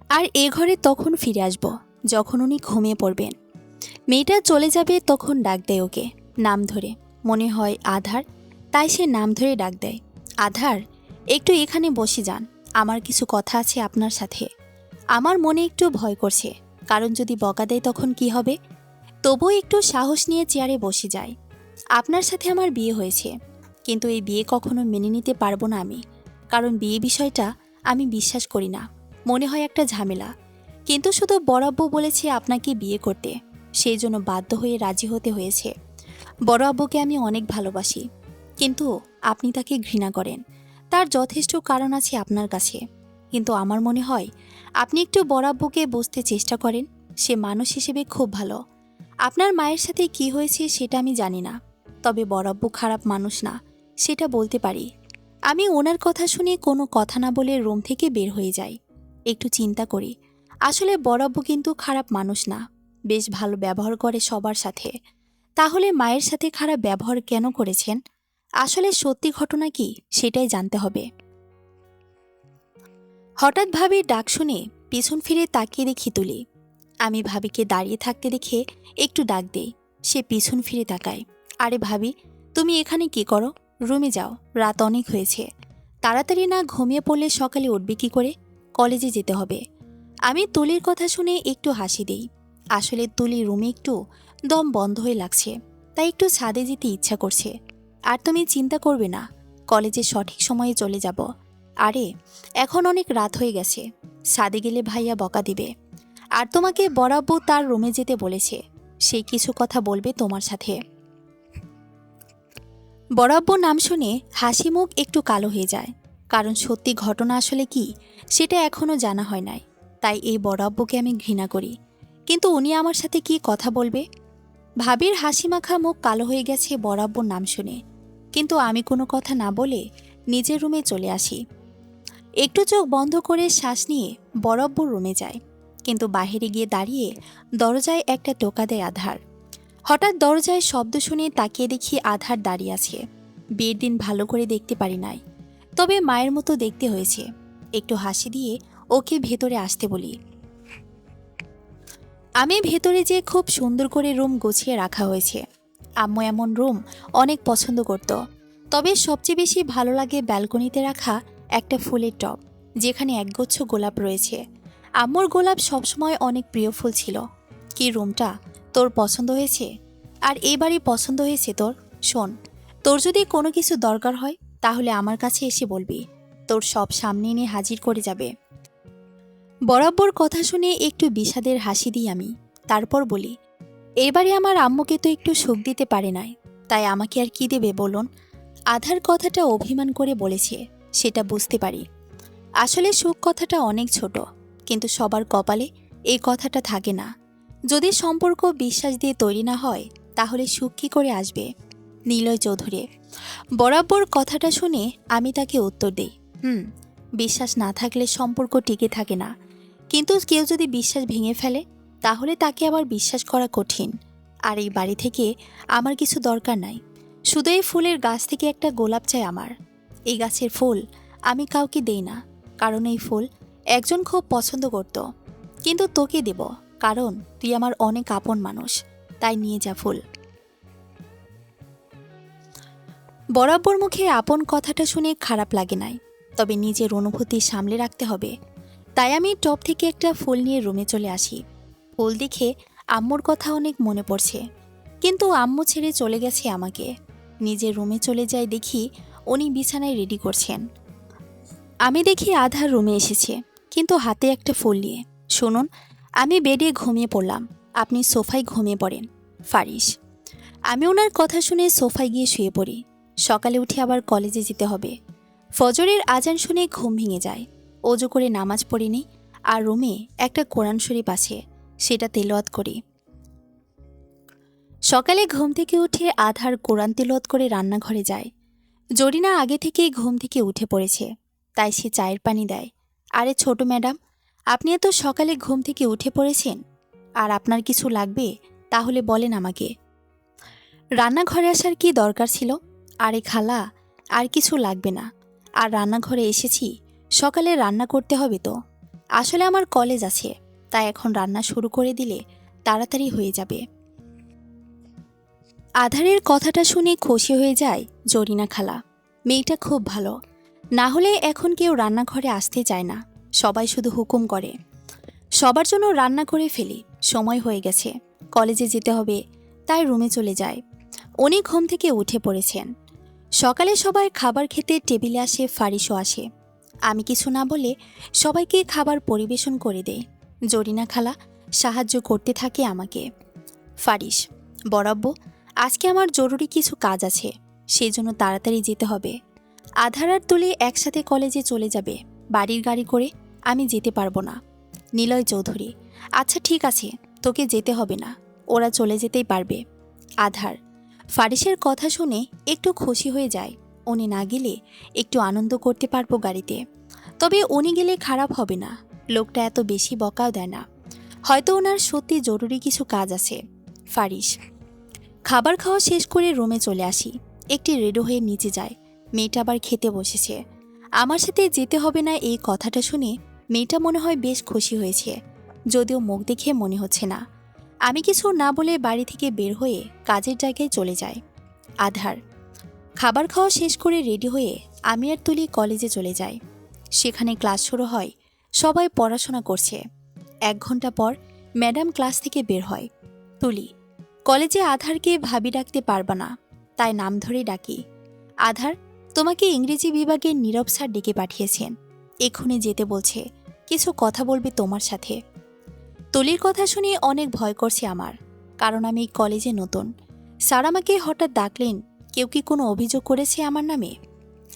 আর এ ঘরে তখন ফিরে আসব যখন উনি ঘুমিয়ে পড়বেন। মেয়েটা চলে যাবে তখন ডাক দেয় ওকে নাম ধরে। মনে হয় আধার, তাই সে নাম ধরে ডাক দেয়। আধার, একটু এখানে বসে যান, আমার কিছু কথা আছে আপনার সাথে। আমার মনে একটু ভয় করছে, কারণ যদি বকা দেয় তখন কি হবে। তবুও একটু সাহস নিয়ে চেয়ারে বসে যায়। আপনার সাথে আমার বিয়ে হয়েছে, কিন্তু এই বিয়ে কখনো মেনে নিতে পারবো না আমি। কারণ বিয়ে বিষয়টা আমি বিশ্বাস করি না, মনে হয় একটা ঝামেলা। কিন্তু শুধু বড় আব্বু বলেছে আপনাকে বিয়ে করতে, সেই জন্য বাধ্য হয়ে রাজি হতে হয়েছে। বড় আব্বুকে আমি অনেক ভালোবাসি, কিন্তু আপনি তাকে ঘৃণা করেন। তার যথেষ্ট কারণ আছে আপনার কাছে, কিন্তু আমার মনে হয় আপনি একটু বড় আব্বুকে বুঝতে চেষ্টা করেন। সে মানুষ হিসেবে খুব ভালো। আপনার মায়ের সাথে কি হয়েছে সেটা আমি জানি না, তবে বড় আব্বু খারাপ মানুষ না, সেটা বলতে পারি। আমি ওনার কথা শুনে কোনো কথা না বলে রুম থেকে বের হয়ে যাই। একটু চিন্তা করি, আসলে বড় আব্বু কিন্তু খারাপ মানুষ না, বেশ ভালো ব্যবহার করে সবার সাথে। তাহলে মায়ের সাথে খারাপ ব্যবহার কেন করেছেন? আসলে সত্যি ঘটনা কি সেটাই জানতে হবে। হঠাৎ ভাবির ডাক শুনে পিছন ফিরে তাকিয়ে দেখি তুলি। আমি ভাবিকে দাঁড়িয়ে থাকতে দেখে একটু ডাক দেই। সে পিছন ফিরে তাকায়। আরে ভাবি, তুমি এখানে কি করো? রুমে যাও, রাত অনেক হয়েছে। তাড়াতাড়ি না ঘুমিয়ে পড়লে সকালে উঠবে কি করে? কলেজে যেতে হবে। আমি তুলির কথা শুনে একটু হাসি দেই। আসলে তুলি রুমে একটু দম বন্ধ হয়ে লাগছে, তাই একটু ছাদে যেতে ইচ্ছা করছে। আর তুমি চিন্তা করবে না, কলেজে সঠিক সময়ে চলে যাব। আরে এখন অনেক রাত হয়ে গেছে, ছাদে গেলে ভাইয়া বকা দিবে। আর তোমাকে বরাব্বু তার রুমে যেতে বলেছে, সে কিছু কথা বলবে তোমার সাথে। বরাব্বুর নাম শুনে হাসি মুখ একটু কালো হয়ে যায়, কারণ সত্যি ঘটনা আসলে কি সেটা এখনও জানা হয় নাই। তাই এই বরাব্বুকে আমি ঘৃণা করি, কিন্তু উনি আমার সাথে কি কথা বলবে। ভাবির হাসি মাখা মুখ কালো হয়ে গেছে বরাব্বুর নাম শুনে, কিন্তু আমি কোনো কথা না বলে নিজের রুমে চলে আসি। একটু চোখ বন্ধ করে শ্বাস নিয়ে বরাব্বুর রুমে যায়, কিন্তু বাহিরে গিয়ে দাঁড়িয়ে দরজায় একটা টোকা দেয় আধার। হঠাৎ দরজায় শব্দ শুনে তাকিয়ে দেখি আধার দাঁড়িয়ে আছে। বিয়ের দিন ভালো করে দেখতে পারি নাই, তবে মায়ের মতো দেখতে হয়েছে। একটু হাসি দিয়ে ওকে ভেতরে আসতে বলি। আমি ভেতরে যে খুব সুন্দর করে রুম গুছিয়ে রাখা হয়েছে। আম্মু এমন রুম অনেক পছন্দ করত, তবে সবচেয়ে বেশি ভালো লাগে ব্যালকনিতে রাখা একটা ফুলের টব, যেখানে একগুচ্ছ গোলাপ রয়েছে। আম্মুর গোলাপ সবসময় অনেক প্রিয় ফুল ছিল। কি রুমটা তোর পছন্দ হয়েছে? আর এবারই পছন্দ হয়েছে তোর? শোন, তোর যদি কোনো কিছু দরকার হয় তাহলে আমার কাছে এসে বলবি, তোর সব সামনে এনে হাজির করে যাবে। বরাবর কথা শুনে একটু বিষাদের হাসি দিই আমি। তারপর বলি, এবারে আমার আম্মুকে তো একটু সুখ দিতে পারে নাই, তাই আমাকে আর কি দেবে বলুন? আধার কথাটা অভিমান করে বলেছে, সেটা বুঝতে পারি। আসলে সুখ কথাটা অনেক ছোট, কিন্তু সবার কপালে এই কথাটা থাকে না। যদি সম্পর্ক বিশ্বাস দিয়ে তৈরি না হয় তাহলে সুখ কী করে আসবে? নিলয় চৌধুরী। বরাবর কথাটা শুনে আমি তাকে উত্তর দিই, বিশ্বাস না থাকলে সম্পর্ক টিকে থাকে না, কিন্তু কেউ যদি বিশ্বাস ভেঙে ফেলে তাহলে তাকে আবার বিশ্বাস করা কঠিন। আর এই বাড়ি থেকে আমার কিছু দরকার নাই, শুধু এই ফুলের গাছ থেকে একটা গোলাপ চাই আমার। এই গাছের ফুল আমি কাউকে দেই না, কারণ এই ফুল একজন খুব পছন্দ করত, কিন্তু তোকে দেব কারণ তুই আমার অনেক আপন মানুষ, তাই নিয়ে যা ফুল। বরাবর মুখে আপন কথাটা শুনে খারাপ লাগে নাই, তবে নিজের অনুভূতি সামলে রাখতে হবে। তাই আমি টপ থেকে একটা ফুল নিয়ে রুমে চলে আসি। ফুল দেখে আম্মুর কথা অনেক মনে পড়ছে, কিন্তু আম্মু ছেড়ে চলে গেছে আমাকে। নিজের রুমে চলে যাই, দেখি উনি বিছানায় রেডি করছেন। আমি দেখি আধার রুমে এসেছে, কিন্তু হাতে একটা ফুল নিয়ে। শুনুন, আমি বেডে ঘুমিয়ে পড়লাম, আপনি সোফায় ঘুমিয়ে পড়েন। ফারিস। আমি ওনার কথা শুনে সোফায় গিয়ে শুয়ে পড়ি। সকালে উঠে আবার কলেজে যেতে হবে। ফজরের আজান শুনে ঘুম ভেঙে যায়। অজু করে নামাজ পড়ে নিই, আর রুমে একটা কোরআন শরীফ আছে, সেটা তেলাওয়াত করি। সকালে ঘুম থেকে উঠে আধার কোরআন তেলাওয়াত করে রান্নাঘরে যায়। জরিনা আগে থেকেই ঘুম থেকে উঠে পড়েছে, তাই সে চায়ের পানি দেয়। আরে ছোট ম্যাডাম, আপনি এত সকালে ঘুম থেকে উঠে পড়েছেন, আর আপনার কিছু লাগবে তাহলে বলেন আমাকে। রান্নাঘরে আসার কি দরকার ছিল? আরে খালা, আর কিছু লাগবে না, আর রান্নাঘরে এসেছি, সকালে রান্না করতে হবে তো। আসলে আমার কলেজ আছে, তাই এখন রান্না শুরু করে দিলে তাড়াতাড়ি হয়ে যাবে। আধারের কথাটা শুনে খুশি হয়ে যায় জরিনা খালা। মেয়েটা খুব ভালো, না হলে এখন কেউ রান্নাঘরে আসতে চায় না, সবাই শুধু হুকুম করে। সবার জন্য রান্না করে ফেলি, সময় হয়ে গেছে, কলেজে যেতে হবে, তাই রুমে চলে যায়। উনি ঘুম থেকে উঠে পড়েছেন। সকালে সবাই খাবার খেতে টেবিলে আসে, ফারিসও আসে। আমি কিছু না বলে সবাইকে খাবার পরিবেশন করে দেই। জরিনা খালা সাহায্য করতে থাকে আমাকে। ফারিস। বরাব্ব, আজকে আমার জরুরি কিছু কাজ আছে, সেই জন্য তাড়াতাড়ি যেতে হবে। আধার আর তুলে একসাথে কলেজে চলে যাবে বাড়ির গাড়ি করে, আমি যেতে পারবো না। নিলয় চৌধুরী। আচ্ছা ঠিক আছে, তোকে যেতে হবে না, ওরা চলে যেতেই পারবে। আধার। ফারিসের কথা শুনে একটু খুশি হয়ে যায়। উনি না গেলে একটু আনন্দ করতে পারবো গাড়িতে, তবে উনি গেলে খারাপ হবে না, লোকটা এত বেশি বকাও দেয় না, হয়তো ওনার সত্যি জরুরি কিছু কাজ আছে। ফারিস। খাবার খাওয়া শেষ করে রুমে চলে আসি। একটি রেডি হয়ে নিচে যায়, মেয়েটা আবার খেতে বসেছে। আমার সাথে যেতে হবে না এই কথাটা শুনে মেয়েটা মনে হয় বেশ খুশি হয়েছে, যদিও মুখ দেখে মনে হচ্ছে না। আমি কিছু না বলে বাড়ি থেকে বের হয়ে কাজের জায়গায় চলে যাই। আধার। খাবার খাওয়া শেষ করে রেডি হয়ে আমি আর তুলি কলেজে চলে যাই। সেখানে ক্লাস শুরু হয়, সবাই পড়াশোনা করছে। 1 ঘন্টা পর ম্যাডাম ক্লাস থেকে বের হয়। তুলি। কলেজে আধারকে ভাবি ডাকতে পারবা না, তাই নাম ধরেই ডাকি। আধার, তোমাকে ইংরেজি বিভাগের নীরব স্যার ডেকে পাঠিয়েছেন, এক্ষুনি যেতে বলছে, কিছু কথা বলবে তোমার সাথে। তুলির কথা শুনে অনেক ভয় করছে আমার, কারণ আমি এই কলেজে নতুন। স্যার আমাকে হঠাৎ ডাকলেন, কেউ কি কোনো অভিযোগ করেছে আমার নামে?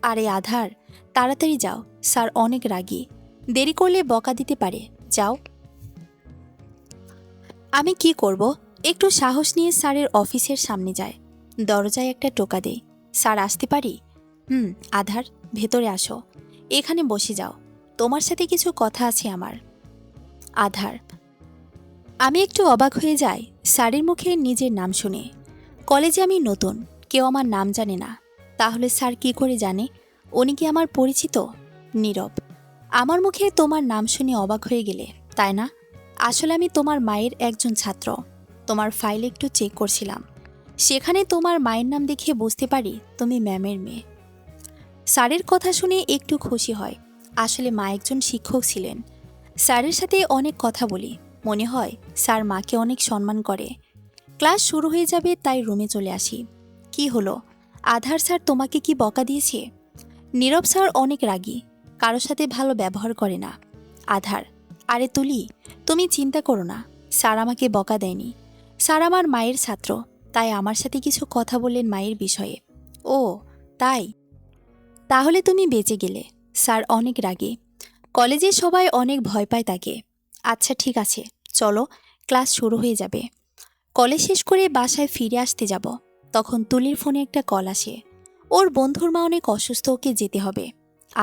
আরে আধার, তাড়াতাড়ি যাও, স্যার অনেক রাগী, দেরি করলে বকা দিতে পারে, যাও। আমি কি করব? একটু সাহস নিয়ে স্যারের অফিসের সামনে যায়। দরজায় একটা টোকা দেই, স্যার আসতে পারি? আধার, ভেতরে আসো, এখানে বসে যাও, তোমার সাথে কিছু কথা আছে আমার। আধার। আমি একটু অবাক হয়ে যাই স্যারের মুখে নিজের নাম শুনে। কলেজে আমি নতুন, কেউ আমার নাম জানে না, তাহলে স্যার কি করে জানে উনি কি আমার পরিচিত? নীরব। আমার মুখে তোমার নাম শুনে অবাক হয়ে গেলে, তাই না? আসলে আমি তোমার মায়ের একজন ছাত্র, তোমার ফাইল একটু চেক করছিলাম, সেখানে তোমার মায়ের নাম দেখে বুঝতে পারি তুমি ম্যামের মেয়ে। স্যারের কথা শুনে একটু খুশি হয়, আসলে মা একজন শিক্ষক ছিলেন। স্যারের সাথে অনেক কথা বলি, মনে হয় স্যার মাকে অনেক সম্মান করে। ক্লাস শুরু হয়ে যাবে তাই রুমে চলে আসি। কি হলো, আধার স্যার তোমাকে কি বকা দিয়েছে? নীরব স্যার অনেক রাগী, কারোর সাথে ভালো ব্যবহার করে না। আধার। আরে তুলি, তুমি চিন্তা করো না, স্যার আমাকে বকা দেয়নি, স্যার আমার মায়ের ছাত্র, তাই আমার সাথে কিছু কথা বললেন মায়ের বিষয়ে। ও তাই, তাহলে তুমি বেঁচে গেলে। স্যার অনেক রাগী, কলেজে সবাই অনেক ভয় পায় তাকে। আচ্ছা ঠিক আছে, চলো ক্লাস শুরু হয়ে যাবে। কলেজ শেষ করে বাসায় ফিরে আসতে যাব, তখন তুলির ফোনে একটা কল আসে। ওর বন্ধুর মা অনেক অসুস্থ, ওকে যেতে হবে।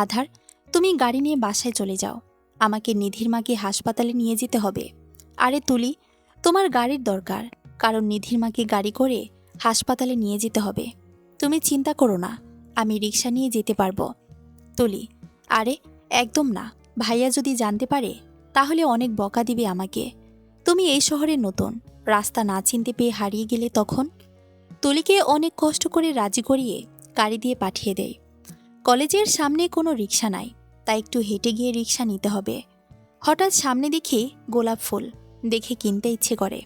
আধার, তুমি গাড়ি নিয়ে বাসায় চলে যাও, আমাকে নিধির মাকে হাসপাতালে নিয়ে যেতে হবে। আরে তুলি, তোমার গাড়ির দরকার, কারণ নিধির মাকে গাড়ি করে হাসপাতালে নিয়ে যেতে হবে। তুমি চিন্তা করো না, আমি রিক্সা নিয়ে যেতে পারবো। তুলি, আরে একদম না, ভাইয়া যদি জানতে পারে তাহলে অনেক বকা দিবে আমাকে। তুমি এই শহরে নতুন, রাস্তা না চিনতে পেয়ে হারিয়ে গেলে তখন। তুলিকে অনেক কষ্ট করে রাজি করিয়ে গাড়ি দিয়ে পাঠিয়ে দেয়। কলেজের সামনে কোনো রিক্সা নাই, তাই একটু হেঁটে গিয়ে রিক্সা নিতে হবে। হঠাৎ সামনে দেখি গোলাপ ফুল, দেখে কিনতে ইচ্ছে করে।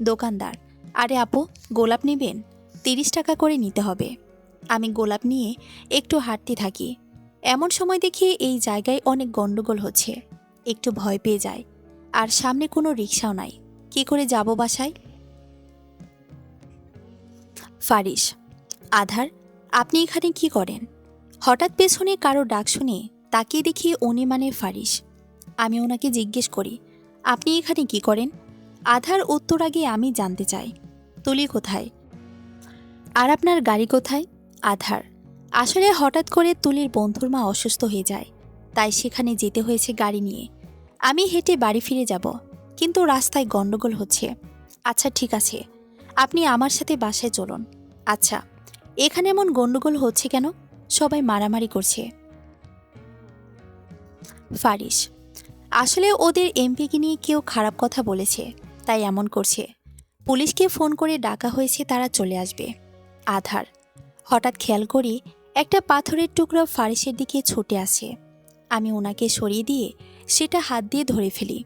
দোকানদার, আরে আপু, গোলাপ নেবেন? 30 টাকা করে নিতে হবে। আমি গোলাপ নিয়ে একটু হাঁটতে থাকি। এমন সময় দেখি এই জায়গায় অনেক গন্ডগোল হচ্ছে। একটু ভয় পেয়ে যায়, আর সামনে কোনো রিক্সাও নাই। কি করে যাব বাসায়? ফারিস, আধার, আপনি এখানে কি করেন? হঠাৎ পেছনে কারো ডাক শুনে তাকিয়ে দেখি উনি মানে ফারিস। আমি ওনাকে জিজ্ঞেস করি, আপনি এখানে কি করেন? আধার উত্তর আগে আমি জানতে চাই, তুলি কোথায়? আর আপনার গাড়ি কোথায়? আধার, আসলে হঠাৎ করে তুলির বন্ধুর মা অসুস্থ হয়ে যায়, তাই সেখানে যেতে হয়েছে গাড়ি নিয়ে। আমি হেঁটে বাড়ি ফিরে যাব, কিন্তু রাস্তায় গন্ডগোল হচ্ছে। আচ্ছা ঠিক আছে, আপনি আমার সাথে বাসায় চলুন। আচ্ছা, এখানে এমন গন্ডগোল হচ্ছে কেন? সবাই মারামারি করছে। ফারিস, আসলে ওদের এমপিকে নিয়ে কেউ খারাপ কথা বলেছে, তাই এমন করছে। পুলিশকে ফোন করে ডাকা হয়েছে, তারা চলে আসবে। আধার, হঠাৎ খেয়াল করি একটা পাথরের টুকরো ফারিসের দিকে ছুটে আসে। আমি ওনাকে সরিয়ে দিয়ে সেটা হাত দিয়ে ধরে ফেলি।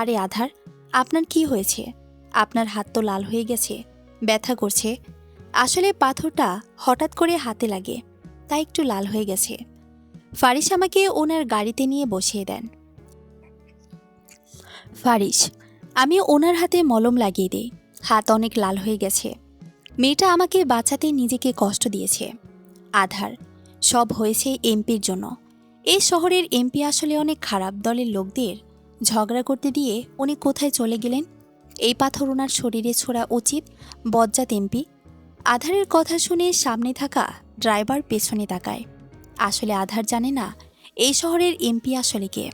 আরে আধার, আপনার কি হয়েছে? আপনার হাত তো লাল হয়ে গেছে, ব্যথা করছে। আসলে পাথরটা হঠাৎ করে হাতে লাগে, তাই একটু লাল হয়ে গেছে। ফারিস আমাকে ওনার গাড়িতে নিয়ে বসিয়ে দেন। ফারিস, আমি ওনার হাতে মলম লাগিয়ে দিই। হাত অনেক লাল হয়ে গেছে। মেয়েটা আমাকে বাঁচাতে নিজেকে কষ্ট দিয়েছে। আধার, সব হয়েছে এমপির জন্য। এই শহরের এমপি আসলে অনেক খারাপ দলের লোকদের ঝগড়া করতে দিয়ে উনি কোথায় চলে গেলেন? এই পাথর ওনার শরীরে ছোড়া উচিত, বজ্জাত এমপি। আধারের কথা শুনে সামনে থাকা ড্রাইভার পেছনে তাকায়। আসলে আধার জানে না এই শহরের এমপি আসলে কে।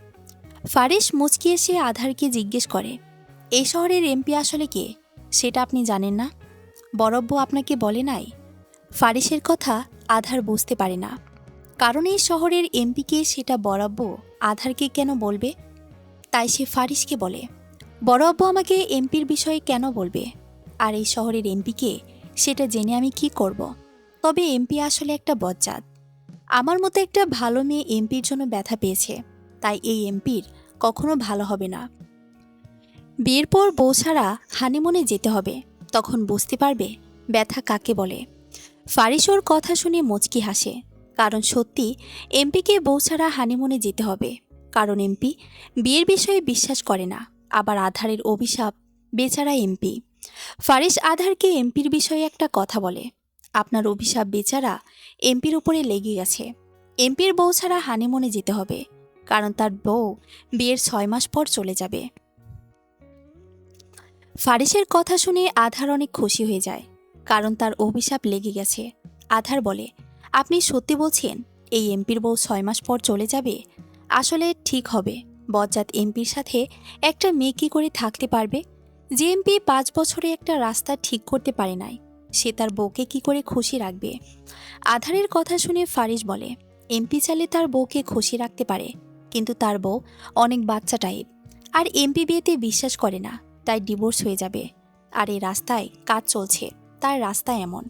ফারিস মুচকি এসে আধারকে জিজ্ঞেস করে, এই শহরের এমপি আসলে কে সেটা আপনি জানেন না? বড়ব্বু আপনাকে বলে নাই? ফারিসের কথা আধার বুঝতে পারে না, কারণ এই শহরের এমপিকে সেটা বড়ব্বু আধারকে কেন বলবে। তাই সে ফারিসকে বলে, বড়ব্বু আমাকে এমপির বিষয়ে কেন বলবে? আর এই শহরের এমপিকে সেটা জেনে আমি কি করব? তবে এমপি আসলে একটা বজ্জাত। আমার মতো একটা ভালো মেয়ে এমপির জন্য ব্যথা পেয়েছে, তাই এই এমপির কখনো ভালো হবে না। বিয়ের পর বউ ছাড়া হানিমুনে যেতে হবে, তখন বুঝতে পারবে ব্যথা কাকে বলে। ফারিস ওর কথা শুনে মুচকি হাসে, কারণ সত্যি এমপিকে বউ ছাড়া হানিমুনে যেতে হবে, কারণ এমপি বিয়ের বিষয়ে বিশ্বাস করে না। আবার আধারের অভিশাপ, বেচারা এমপি। ফারিস আধারকে এমপির বিষয়ে একটা কথা বলে, আপনার অভিশাপ বেচারা এমপির উপরে লেগে গেছে। এমপির বউ ছাড়া হানিমুনে যেতে হবে, কারণ তার বউ বিয়ের 6 মাস পর চলে যাবে। ফারিসের কথা শুনে আধার অনেক খুশি হয়ে যায়, কারণ তার অভিশাপ লেগে গেছে। আধার বলে, আপনি সত্যি বলছেন এই এমপির বউ 6 মাস পর চলে যাবে? আসলে ঠিক হবে, বজ্জাত এমপির সাথে একটা মেয়ে কি করে থাকতে পারবে? যে এমপি 5 বছরে একটা রাস্তা ঠিক করতে পারে নাই, সে তার বউকে কি করে খুশি রাখবে? আধারের কথা শুনে ফারিস বলে, এমপি চাইলে তার বউকে খুশি রাখতে পারে, কিন্তু তার বউ অনেক বাচ্চা টাইপ, আর এমপি বিয়েতে বিশ্বাস করে না, তাই ডিভোর্স হয়ে যাবে। আর এই রাস্তায় কাজ চলছে, তার রাস্তা এমন,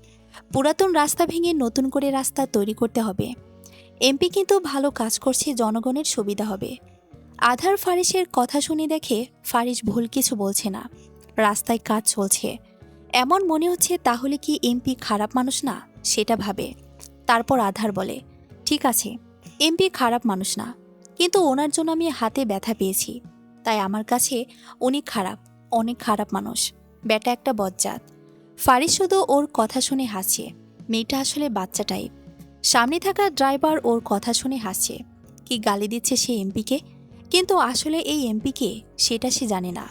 পুরাতন রাস্তা ভেঙে নতুন করে রাস্তা তৈরি করতে হবে। এমপি কিন্তু ভালো কাজ করছে, জনগণের সুবিধা হবে। আধার ফারিসের কথা শুনে দেখে ফারিস ভুল কিছু বলছে না, রাস্তায় কাজ চলছে। এমন মনে হচ্ছে তাহলে কি এমপি খারাপ মানুষ না, সেটা ভাবে। তারপর আধার বলে, ঠিক আছে, এমপি খারাপ মানুষ না, কিন্তু ওনার জন্য আমি হাতে ব্যথা পেয়েছি, তাই আমার কাছে উনি খারাপ, অনেক খারাপ মানুষ, বেটা একটা বজ্জাত। ফারিস শুধু ওর কথা শুনে হাসছে, মেয়েটা আসলে বাচ্চা টাইপ। সামনে থাকা ড্রাইভার ওর কথা শুনে হাসছে, কি গালি দিচ্ছে সে এমপিকে, কিন্তু আসলে এই এমপিকে সেটা সে জানে না।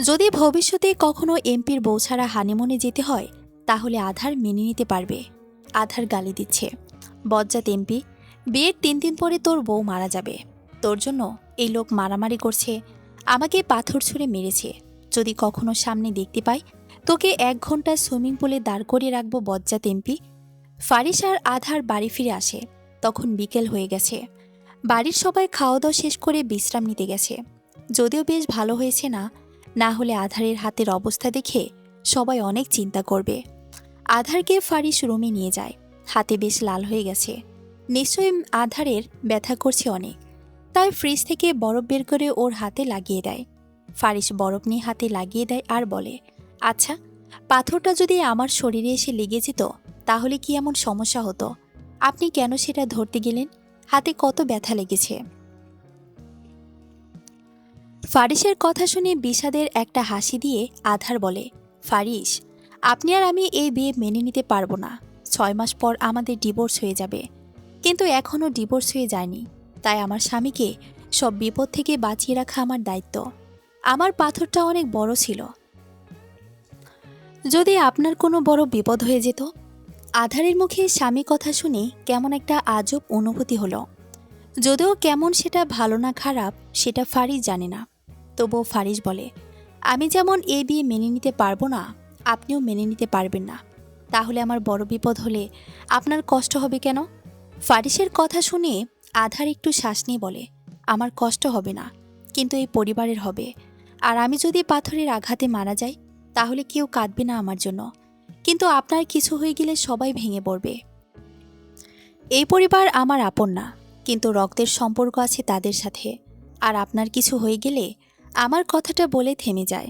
যদি ভবিষ্যতে কখনো এমপির বউ ছাড়া হানিমুনে যেতে হয় তাহলে আধার মেনে নিতে পারবে। আধার গালি দিচ্ছে, বজ্জাত এমপি, বিয়ের 3 দিন পরে তোর বউ মারা যাবে, তোর জন্য এই লোক মারামারি করছে, আমাকে পাথর ছুঁড়ে মেরেছে, যদি কখনো সামনে দেখতে পাই তোকে 1 ঘন্টা সুইমিং পুলে দাঁড় করিয়ে রাখবো বজ্জাত এমপি। ফারিস আর আধার বাড়ি ফিরে আসে, তখন বিকেল হয়ে গেছে। বাড়ির সবাই খাওয়া দাওয়া শেষ করে বিশ্রাম নিতে গেছে। যদিও বেশ ভালো হয়েছে, না হলে আধারের হাতের অবস্থা দেখে সবাই অনেক চিন্তা করবে। আধারকে ফারিস রুমে নিয়ে যায়, হাতে বেশ লাল হয়ে গেছে, নিশ্চয়ই আধারের ব্যথা করছে অনেক, তাই ফ্রিজ থেকে বরফ বের করে ওর হাতে লাগিয়ে দেয়। ফারিস বরফ নিয়ে হাতে লাগিয়ে দেয় আর বলে, আচ্ছা, পাথরটা যদি আমার শরীরে এসে লেগে যেত তাহলে কি এমন সমস্যা হতো? আপনি কেন সেটা ধরতে গেলেন? হাতে কত ব্যথা লেগেছে। ফারিসের কথা শুনে বিষাদের একটা হাসি দিয়ে আধার বলে, ফারিস, আপনি আর আমি এই বিয়ে মেনে নিতে পারবো না। 6 মাস পর আমাদের ডিভোর্স হয়ে যাবে, কিন্তু এখনও ডিভোর্স হয়ে যায়নি, তাই আমার স্বামীকে সব বিপদ থেকে বাঁচিয়ে রাখা আমার দায়িত্ব। আমার পাথরটা অনেক বড় ছিল, যদি আপনার কোনো বড় বিপদ হয়ে যেত। আধারের মুখে স্বামী কথা শুনে কেমন একটা আজব অনুভূতি হলো, যদিও কেমন সেটা ভালো না খারাপ সেটা ফারিস জানে না। তবুও ফারিস বলে, আমি যেমন এই বিয়ে মেনে নিতে পারবো না, আপনিও মেনে নিতে পারবেন না, তাহলে আমার বড় বিপদ হলে আপনার কষ্ট হবে কেন? ফারিসের কথা শুনে আধার একটু শ্বাস নিয়ে বলে, আমার কষ্ট হবে না, কিন্তু এই পরিবারের হবে। আর আমি যদি পাথরের আঘাতে মারা যাই তাহলে কেউ কাঁদবে না আমার জন্য, কিন্তু আপনার কিছু হয়ে গেলে সবাই ভেঙে পড়বে। এই পরিবার আমার আপন না, কিন্তু রক্তের সম্পর্ক আছে তাদের সাথে, আর আপনার কিছু হয়ে গেলে আমার কথাটা বলে থেমে যায়।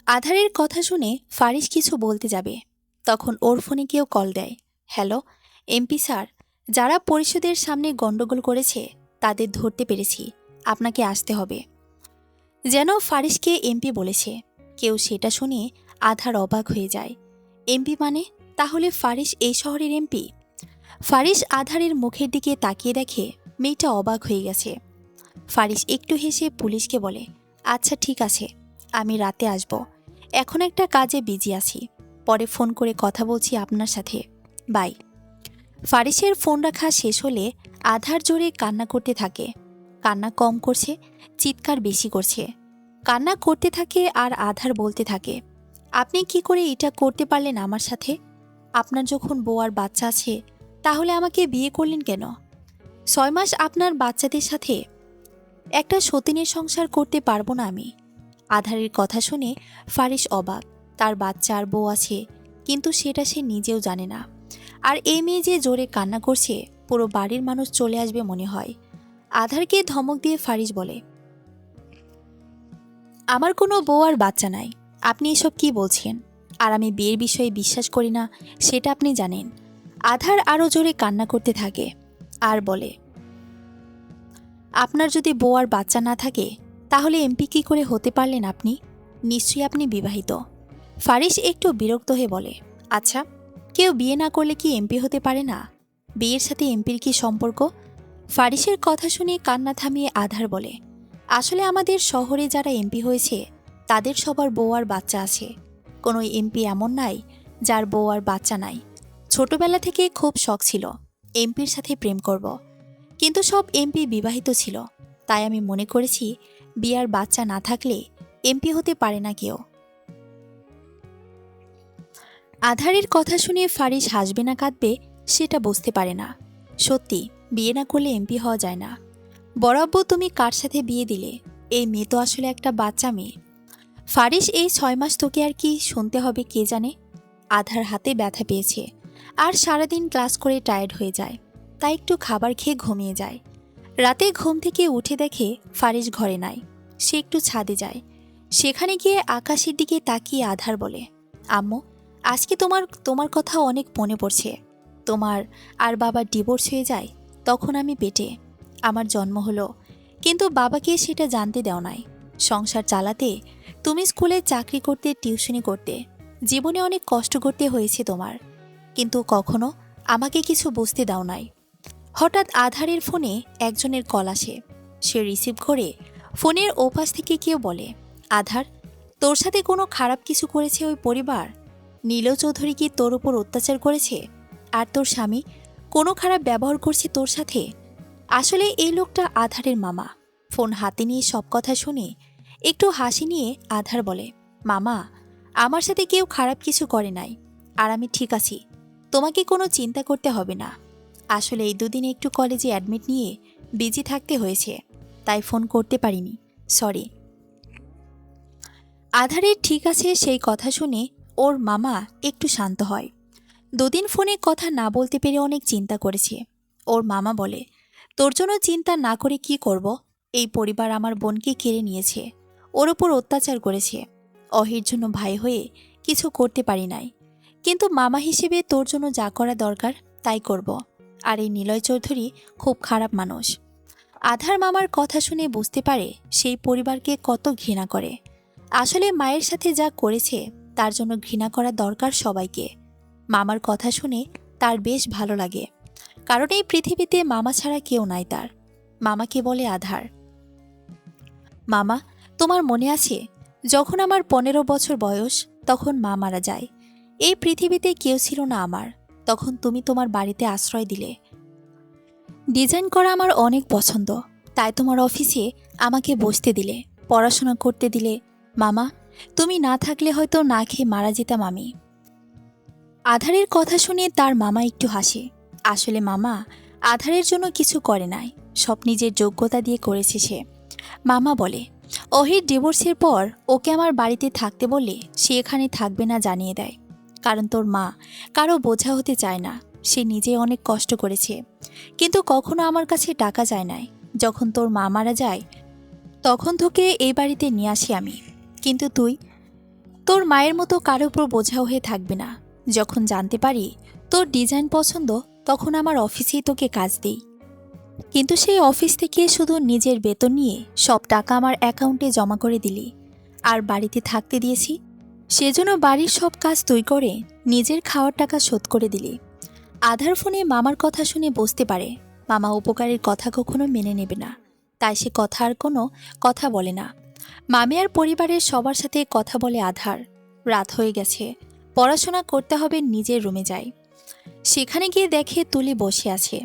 আধারের কথা শুনে ফারিস কিছু বলতে যাবে, তখন ওর ফোনে কেউ কল দেয়। হ্যালো এমপি স্যার, যারা পরিষদের সামনে গন্ডগোল করেছে তাদের ধরতে পেরেছি, আপনাকে আসতে হবে। যেন ফারিসকে এমপি বলেছে কেউ, সেটা শুনে আধার অবাক হয়ে যায়। এমপি মানে? তাহলে ফারিস এই শহরের এমপি? ফারিস আধারের মুখের দিকে তাকিয়ে দেখে মেয়েটা অবাক হয়ে গেছে। ফারিস একটু হেসে পুলিশকে বলে, আচ্ছা ঠিক আছে, আমি রাতে আসব, এখন একটা কাজে বিজি আছি, পরে ফোন করে কথা বলছি আপনার সাথে, বাই। ফারিসের ফোন রাখা শেষ হলে আধার জোরে কান্না করতে থাকে। কান্না কম করছে, চিৎকার বেশি করছে। কান্না করতে থাকে আর আধার বলতে থাকে, আপনি কি করে এটা করতে পারলেন আমার সাথে? আপনার যখন বউ আর বাচ্চা আছে তাহলে আমাকে বিয়ে করলেন কেন? 6 মাস আপনার বাচ্চাদের সাথে একটা সতীনের সংসার করতে পারবো না আমি। আধারের কথা শুনে ফারিস অবাক, তার বাচ্চা আর বউ আছে, কিন্তু সেটা সে নিজেও জানে না। আর এই মেয়ে যে জোরে কান্না করছে, পুরো বাড়ির মানুষ চলে আসবে মনে হয়। আধারকে ধমক দিয়ে ফারিস বলে, আমার কোনো বউ আর বাচ্চা নাই, আপনি এসব কি বলছেন? আর আমি বিয়ের বিষয়ে বিশ্বাস করি না সেটা আপনি জানেন। আধার আরও জোরে কান্না করতে থাকে আর বলে, আপনার যদি বউ আর বাচ্চা না থাকে তাহলে এমপি কি করে হতে পারলেন আপনি? নিশ্চয়ই আপনি বিবাহিত। ফারিস একটু বিরক্ত হয়ে বলে, আচ্ছা, কেউ বিয়ে না করলে কি এমপি হতে পারে না? বিয়ের সাথে এমপির কি সম্পর্ক? ফারিসের কথা শুনে কান্না থামিয়ে আধার বলে, আসলে আমাদের শহরে যারা এমপি হয়েছে তাদের সবার বউ আর বাচ্চা আছে, কোনো এমপি এমন নাই যার বউ আর বাচ্চা নাই। ছোটবেলা থেকে খুব শখ ছিল এমপির সাথে প্রেম করব, কিন্তু সব এমপি বিবাহিত ছিল, তাই আমি মনে করেছি বিয়ার বাচ্চা না থাকলে এমপি হতে পারে না কেউ। আধারের কথা শুনে ফারিস হাসবে না কাঁদবে সেটা বুঝতে পারে না। সত্যি বিয়ে না করলে এমপি হওয়া যায় না। বরাব্বু, তুমি কার সাথে বিয়ে দিলে? এই মেয়ে তো আসলে একটা বাচ্চা মেয়ে। ফারিস, এই 6 মাস তোকে আর কি শুনতে হবে কে জানে। আধার হাতে ব্যথা পেয়েছে আর সারাদিন ক্লাস করে টায়ার্ড হয়ে যায়, তাই একটু খাবার খেয়ে ঘুমিয়ে যায়। রাতে ঘুম থেকে উঠে দেখে ফারিস ঘরে নাই। সে একটু ছাদে যায়, সেখানে গিয়ে আকাশের দিকে তাকিয়ে আধার বলে, আম্মু, আজকে তোমার কথা অনেক মনে পড়ছে। তোমার আর বাবার ডিভোর্স হয়ে যায় তখন আমি পেটে, আমার জন্ম হলো, কিন্তু বাবাকে সেটা জানতে দাও নাই। সংসার চালাতে তুমি স্কুলে চাকরি করতে, টিউশনি করতে, জীবনে অনেক কষ্ট করতে হয়েছে তোমার, কিন্তু কখনো আমাকে কিছু বুঝতে দাও নাই। হঠাৎ আধারের ফোনে একজনের কল আসে। সে রিসিভ করে ফোনের ওপাশ থেকে কেউ বলে, আধার, তোর সাথে কোনো খারাপ কিছু করেছে ওই পরিবার? নীল চৌধুরী কি তোর উপর অত্যাচার করেছে? আর তোর স্বামী কোনো খারাপ ব্যবহার করছে তোর সাথে? আসলে এই লোকটা আধারের মামা। ফোন হাতে নিয়ে সব কথা শুনে একটু হাসি নিয়ে আধার বলে, মামা, আমার সাথে কেউ খারাপ কিছু করে নাই, আর আমি ঠিক আছি, তোমাকে কোনো চিন্তা করতে হবে না। আসলে এই দুদিন একটু কলেজে অ্যাডমিট নিয়ে বিজি থাকতে হয়েছে, তাই ফোন করতে পারিনি, সরি। আধারের ঠিক আছে সেই কথা শুনে ওর মামা একটু শান্ত হয়। দুদিন ফোনে কথা না বলতে পেরে অনেক চিন্তা করেছে। ওর মামা বলে, তোর জন্য চিন্তা না করে কি করব? এই পরিবার আমার বোনকে কেড়ে নিয়েছে, ওর ওপর অত্যাচার করেছে। অহির জন্য ভাই হয়ে কিছু করতে পারি নাই, কিন্তু মামা হিসেবে তোর জন্য যা করা দরকার তাই করব। আর এই নিলয় চৌধুরী খুব খারাপ মানুষ। আধার মামার কথা শুনে বুঝতে পারে সেই পরিবারকে কত ঘৃণা করে। আসলে মায়ের সাথে যা করেছে তার জন্য ঘৃণা করা দরকার সবাইকে। মামার কথা শুনে তার বেশ ভালো লাগে, কারণ এই পৃথিবীতে মামা ছাড়া কেউ নাই তার। মামাকে বলে আধার, মামা, তোমার মনে আছে যখন আমার 15 বছর বয়স তখন মা মারা যায়? এই পৃথিবীতে কেউ ছিল না আমার, তখন তুমি তোমার বাড়িতে আশ্রয় দিলে। ডিজাইন করা আমার অনেক পছন্দ, তাই তোমার অফিসে আমাকে বসতে দিলে, পড়াশোনা করতে দিলে। মামা, তুমি না থাকলে হয়তো না খেয়ে মারা যেতাম আমি। আধারের কথা শুনে তার মামা একটু হাসে। আসলে মামা আধারের জন্য কিছু করে নাই, সব নিজের যোগ্যতা দিয়ে করেছে সে। মামা বলে, অহির ডিভোর্সের পর ওকে আমার বাড়িতে থাকতে বললে সে এখানে থাকবে না জানিয়ে দেয়। কারণ তোর মা কারো বোঝা হতে চায় না, সে নিজে অনেক কষ্ট করেছে, কিন্তু কখনো আমার কাছে টাকা চায় নাই। যখন তোর মা মারা যায় তখন তোকে এই বাড়িতে নিয়ে আসি আমি, কিন্তু তুই তোর মায়ের মতো কারো উপর বোঝা হয়ে থাকবে না। যখন জানতে পারি তোর ডিজাইন পছন্দ তখন আমার অফিসেই তোকে কাজ দেই, কিন্তু সেই অফিস থেকে শুধু নিজের বেতন নিয়ে সব টাকা আমার অ্যাকাউন্টে জমা করে দিলি। আর বাড়িতে থাকতে দিয়েছি সেজন্য বাড়ির সব কাজ তুই করে নিজের খাওয়ার টাকা শোধ করে দিলি। আধার ফোনে মামার কথা শুনে বুঝতে পারে মামা উপকারের কথা কখনো মেনে নেবে না, তাই সে কোনো কথা বলে না। মামি আর পরিবারের সবার সাথে কথা বলে আধার। রাত হয়ে গেছে, পড়াশোনা করতে হবে, নিজের রুমে যায়। সেখানে গিয়ে দেখে তুলি বসে আছে।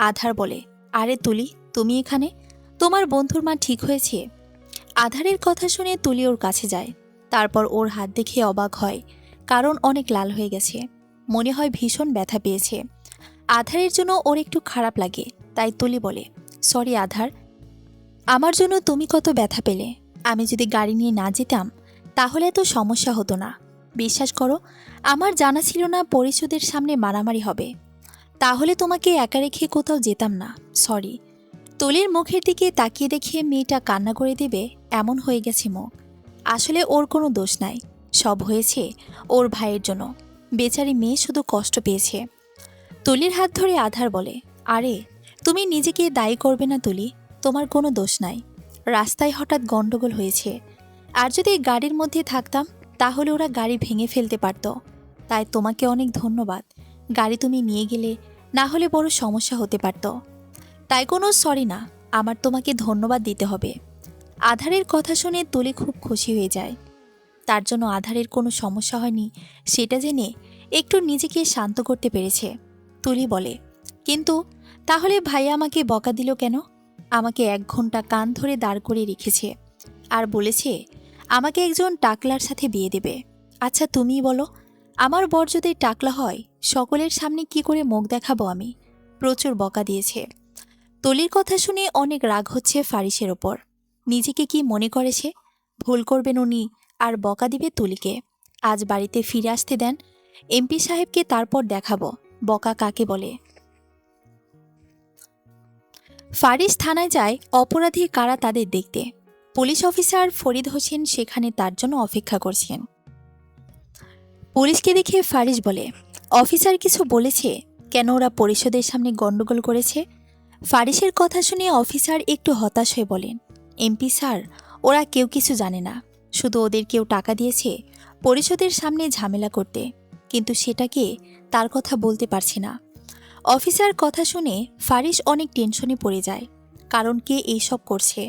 আধার বলে, আরে তুলি, তুমি এখানে? তোমার বন্ধুর মা ঠিক হয়েছে? আধারের কথা শুনে তুলি ওর কাছে যায়। তারপর ওর হাত দেখে অবাক হয়, কারণ অনেক লাল হয়ে গেছে, মনে হয় ভীষণ ব্যথা পেয়েছে। আধারের জন্য ওর একটু খারাপ লাগে, তাই তুলি বলে, সরি আধার, আমার জন্য তুমি কত ব্যথা পেলে। আমি যদি গাড়ি নিয়ে না যেতাম তাহলে এত সমস্যা হতো না। বিশ্বাস করো, আমার জানা ছিল না পরিষদের সামনে মারামারি হবে, তাহলে তোমাকে একা রেখে কোথাও যেতাম না, সরি। তুলির মুখের দিকে তাকিয়ে দেখে মেয়েটা কান্না করে দেবে এমন হয়ে গেছে মুখ। আসলে ওর কোনো দোষ নাই, সব হয়েছে ওর ভাইয়ের জন্য। বেচারি মেয়ে শুধু কষ্ট পেয়েছে। তুলির হাত ধরে আধার বলে, আরে তুমি নিজেকে দায়ী করবে না তুলি, তোমার কোনো দোষ নাই। রাস্তায় হঠাৎ গন্ডগোল হয়েছে, আর যদি গাড়ির মধ্যে থাকতাম তাহলে ওরা গাড়ি ভেঙে ফেলতে পারত। তাই তোমাকে অনেক ধন্যবাদ, গাড়ি তুমি নিয়ে গেলে, না হলে বড় সমস্যা হতে পারত। তাই কোনো সরি না, আমার তোমাকে ধন্যবাদ দিতে হবে। আধারের কথা শুনে তুলি খুব খুশি হয়ে যায়। তার জন্য আধারের কোনো সমস্যা হয়নি সেটা জেনে একটু নিজেকে শান্ত করতে পেরেছে। তুলি বলে, কিন্তু তাহলে ভাইয়া আমাকে বকা দিল কেন? আমাকে 1 ঘন্টা কান ধরে দাঁড় করে রেখেছে, আর বলেছে আমাকে একজন টাকলার সাথে বিয়ে দেবে। আচ্ছা তুমিই বলো, আমার বর যদি টাকলা হয় সকলের সামনে কি করে মুখ দেখাবো আমি? প্রচুর বকা দিয়েছে। তুলির কথা শুনে অনেক রাগ হচ্ছে ফারিসের ওপর। নিজেকে কি মনে করেছে ভুল করবেন উনি, আর বকা দিবে তুলিকে? আজ বাড়িতে ফিরে আসতে দেন এমপি সাহেবকে, তারপর দেখাবো বকা কাকে বলে। ফারিস থানায় যায় অপরাধী কারা তাদের দেখতে। পুলিশ অফিসার ফরিদ হোসেন সেখানে তার জন্য অপেক্ষা করছেন। পুলিশকে দেখে ফারিস বলে, অফিসার কিছু বলেছে কেন ওরা পরিষদের সামনে গন্ডগোল করেছে? ফারিসের কথা শুনে অফিসার একটু হতাশ হয়ে বলেন, এমপি স্যার, ওরা কেউ কিছু জানে না, শুধু ওদের কেউ টাকা দিয়েছে পরিষদের সামনে ঝামেলা করতে, কিন্তু সেটাকে তার কথা বলতে পারছে না। অফিসার কথা শুনে ফারিস অনেক টেনশনে পড়ে যায়, কারণ কে এইসব করছে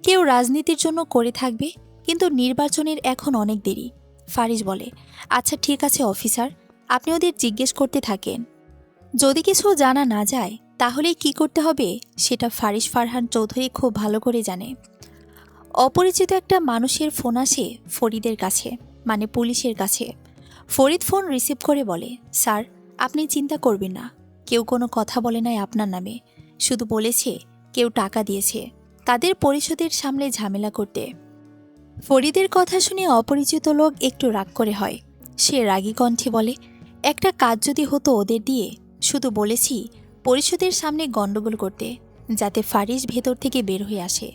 কেউ রাজনীতির জন্য করে থাকবে, কিন্তু নির্বাচনের এখন অনেক দেরি। ফারিস বলে, আচ্ছা ঠিক আছে অফিসার, আপনি ওদের জিজ্ঞেস করতে থাকেন। যদি কিছু জানা না যায় তাহলে কি করতে হবে সেটা ফারিস ফারহান চৌধুরী খুব ভালো করে জানে। অপরিচিত একটা মানুষের ফোন আসে ফরিদের কাছে, মানে পুলিশের কাছে। ফরিদ ফোন রিসিভ করে বলে, স্যার আপনি চিন্তা করবেন না, কেউ কোনো কথা বলে নাই আপনার নামে, শুধু বলেছে কেউ টাকা দিয়েছে তাদের পরিশোধের সামনে ঝামেলা করতে। ফরিদের কথা শুনে অপরিচিত লোক একটু রাগ করে হয়। সে রাগী কণ্ঠে বলে, একটা কাজ যদি হতো ওদের দিয়ে, শুধু বলেছি পরিশোধের সামনে গণ্ডগোল করতে, যাতে ফারিস ভেতর থেকে বের হয়ে আসে,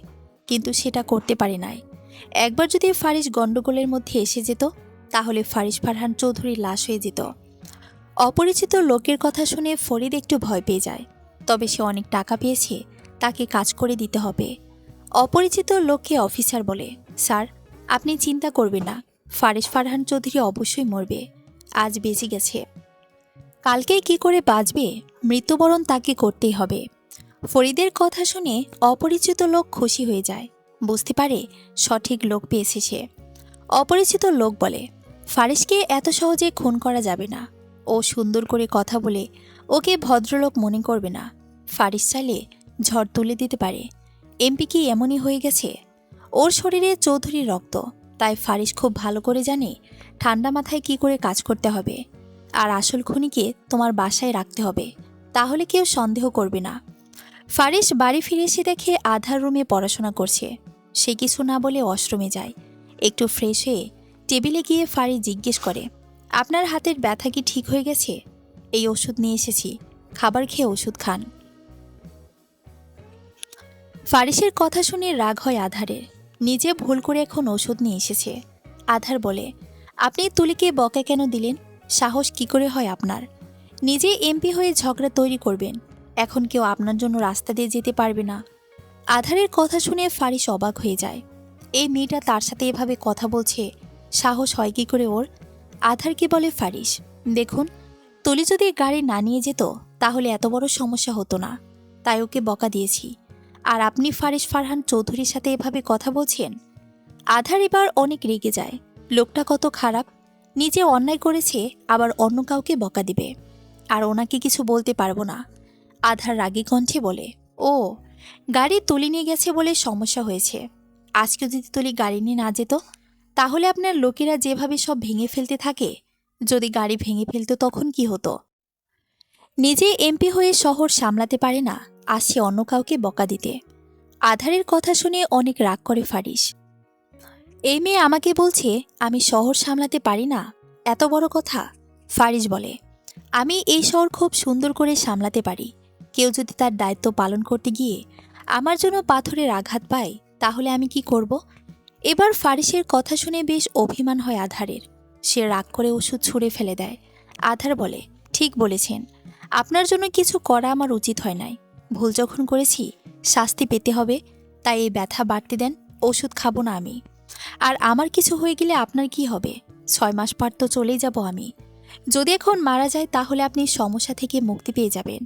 কিন্তু সেটা করতে পারে নাই। একবার যদি ফারিস গণ্ডগোলের মধ্যে এসে যেত তাহলে ফারিস ফারহান চৌধুরীর লাশ হয়ে যেত। অপরিচিত লোকের কথা শুনে ফরিদ একটু ভয় পেয়ে যায়, তবে সে অনেক টাকা পেয়েছে, তাকে কাজ করে দিতে হবে। অপরিচিত লোককে অফিসার বলে, স্যার আপনি চিন্তা করবেন না, ফারিস ফারহান চৌধুরী অবশ্যই মরবে, আজ বেঁচে গেছে, কালকে কি করে বাঁচবে, মৃত্যুবরণ তাকে করতেই হবে। ফরিদের কথা শুনে অপরিচিত লোক খুশি হয়ে যায়, বুঝতে পারে সঠিক লোক পেয়েছে সে। অপরিচিত লোক বলে, ফারিসকে এত সহজে খুন করা যাবে না, ও সুন্দর করে কথা বলে ওকে ভদ্রলোক মনে করবে না, ফারিস চাইলে ঝড় তুলে দিতে পারে। এমপি কি এমনই হয়ে গেছে? ওর শরীরে চৌধুরীর রক্ত, তাই ফারিস খুব ভালো করে জানে ঠান্ডা মাথায় কি করে কাজ করতে হবে। আর আসল খুনিকে তোমার বাসায় রাখতে হবে, তাহলে কেউ সন্দেহ করবে না। ফারিস বাড়ি ফিরে এসে দেখে আধার রুমে পড়াশোনা করছে। সে কিছু না বলে ওয়াশরুমে যায়। একটু ফ্রেশ হয়ে টেবিলে গিয়ে ফারিস জিজ্ঞেস করে, আপনার হাতের ব্যথা কি ঠিক হয়ে গেছে? এই ওষুধ নিয়ে এসেছি, খাবার খেয়ে ওষুধ খান। ফারিসের কথা শুনে রাগ হয় আধারের, নিজে ভুল করে এখন ওষুধ নিয়ে এসেছে। আধার বলে, আপনি তুলিকে বকা কেন দিলেন? সাহস কি করে হয় আপনার? নিজে এমপি হয়ে ঝগড়া তৈরি করবেন, এখন কেউ আপনার জন্য রাস্তা দিয়ে যেতে পারবে না। আধারের কথা শুনে ফারিস অবাক হয়ে যায়। এই মেয়েটা তার সাথে এভাবে কথা বলছে, সাহস হয় কি করে ওর? আধারকে বলে ফারিস, দেখুন তুলি যদি গাড়ি না নিয়ে যেত তাহলে এত বড় সমস্যা হতো না, তাই ওকে বকা দিয়েছি। আর আপনি ফারিস ফারহান চৌধুরীর সাথে এভাবে কথা বলছেন? আধার এবার অনেক রেগে যায়, লোকটা কত খারাপ, নিজে অন্যায় করেছে আবার অন্য কাউকে বকা দিবে, আর ওনাকে কিছু বলতে পারবো না। আধার রাগী কণ্ঠে বলে, ও গাড়ি তুলি নিয়ে গেছে বলে সমস্যা হয়েছে, আজকে যদি তুলি গাড়ি নিয়ে না যেত তাহলে আপনার লোকেরা যেভাবে সব ভেঙে ফেলতে থাকে, যদি গাড়ি ভেঙে ফেলতো তখন কি হতো? নিজে এমপি হয়ে শহর সামলাতে পারে না, আসছে অন্য কাউকে বকা দিতে। আধারের কথা শুনে অনেক রাগ করে ফারিস। এই মেয়ে আমাকে বলছে আমি শহর সামলাতে পারি না, এত বড় কথা। ফারিস বলে, আমি এই শহর খুব সুন্দর করে সামলাতে পারি, কেউ যদি তার দায়িত্ব পালন করতে গিয়ে আমার জন্য পাথরের আঘাত পায় তাহলে আমি কি করব? এবার ফারিসের কথা শুনে বেশ অভিমান হয় আধারের। সে রাগ করে ওষুধ ছুঁড়ে ফেলে দেয়। আধার বলে, ঠিক বলেছেন, আপনার জন্য কিছু করা আমার উচিত হয় নাই, ভুল যখন করেছি শাস্তি পেতে হবে, তাই এই ব্যথা বাড়তে দেন, ওষুধ খাবো না আমি। আর আমার কিছু হয়ে গেলে আপনার কি হবে? 6 মাস পর তো চলেই যাব আমি, যদি এখন মারা যায় তাহলে আপনি সমস্যা থেকে মুক্তি পেয়ে যাবেন।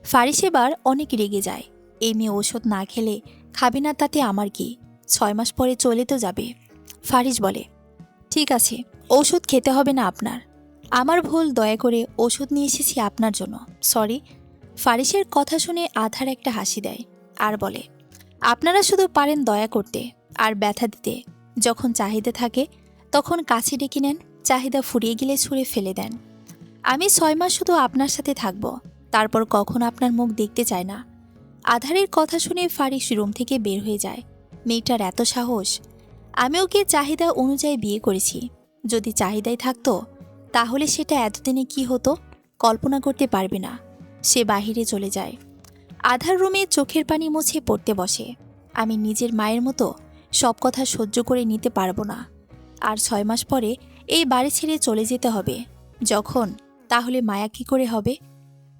ফারিস এবার অনেক রেগে যায়, এই মেয়ে ওষুধ না খেলে খাবে না তাতে আমার কি, 6 মাস পরে চলে তো যাবে। ফারিস বলে, ঠিক আছে ওষুধ খেতে হবে না আপনার, আমার ভুল, দয়া করে ওষুধ নিয়ে এসেছি আপনার জন্য, সরি। ফারিসের কথা শুনে আধার একটা হাসি দেয় আর বলে, আপনারা শুধু পারেন দয়া করতে আর ব্যথা দিতে, যখন চাহিদা থাকে তখন কাছে ডেকে নেন, চাহিদা ফুরিয়ে গেলে ছুঁড়ে ফেলে দেন। আমি 6 মাস শুধু আপনার সাথে থাকব, তারপর কখনো আপনার মুখ দেখতে চায় না। আধারের কথা শুনে ফারিস রুম থেকে বের হয়ে যায়। মেয়েটার এত সাহস! আমি ওকে চাহিদা অনুযায়ী বিয়ে করেছি, যদি চাহিদাই থাকতো তাহলে সেটা এতদিনে কি হতো কল্পনা করতে পারবে না। সে বাহিরে চলে যায়। আধার রুমে চোখের পানি মুছে পড়তে বসে। আমি নিজের মায়ের মতো সব কথা সহ্য করে নিতে পারবো না, আর 6 মাস পরে এই বাড়ি ছেড়ে চলে যেতে হবে যখন, তাহলে মায়া কি করে হবে?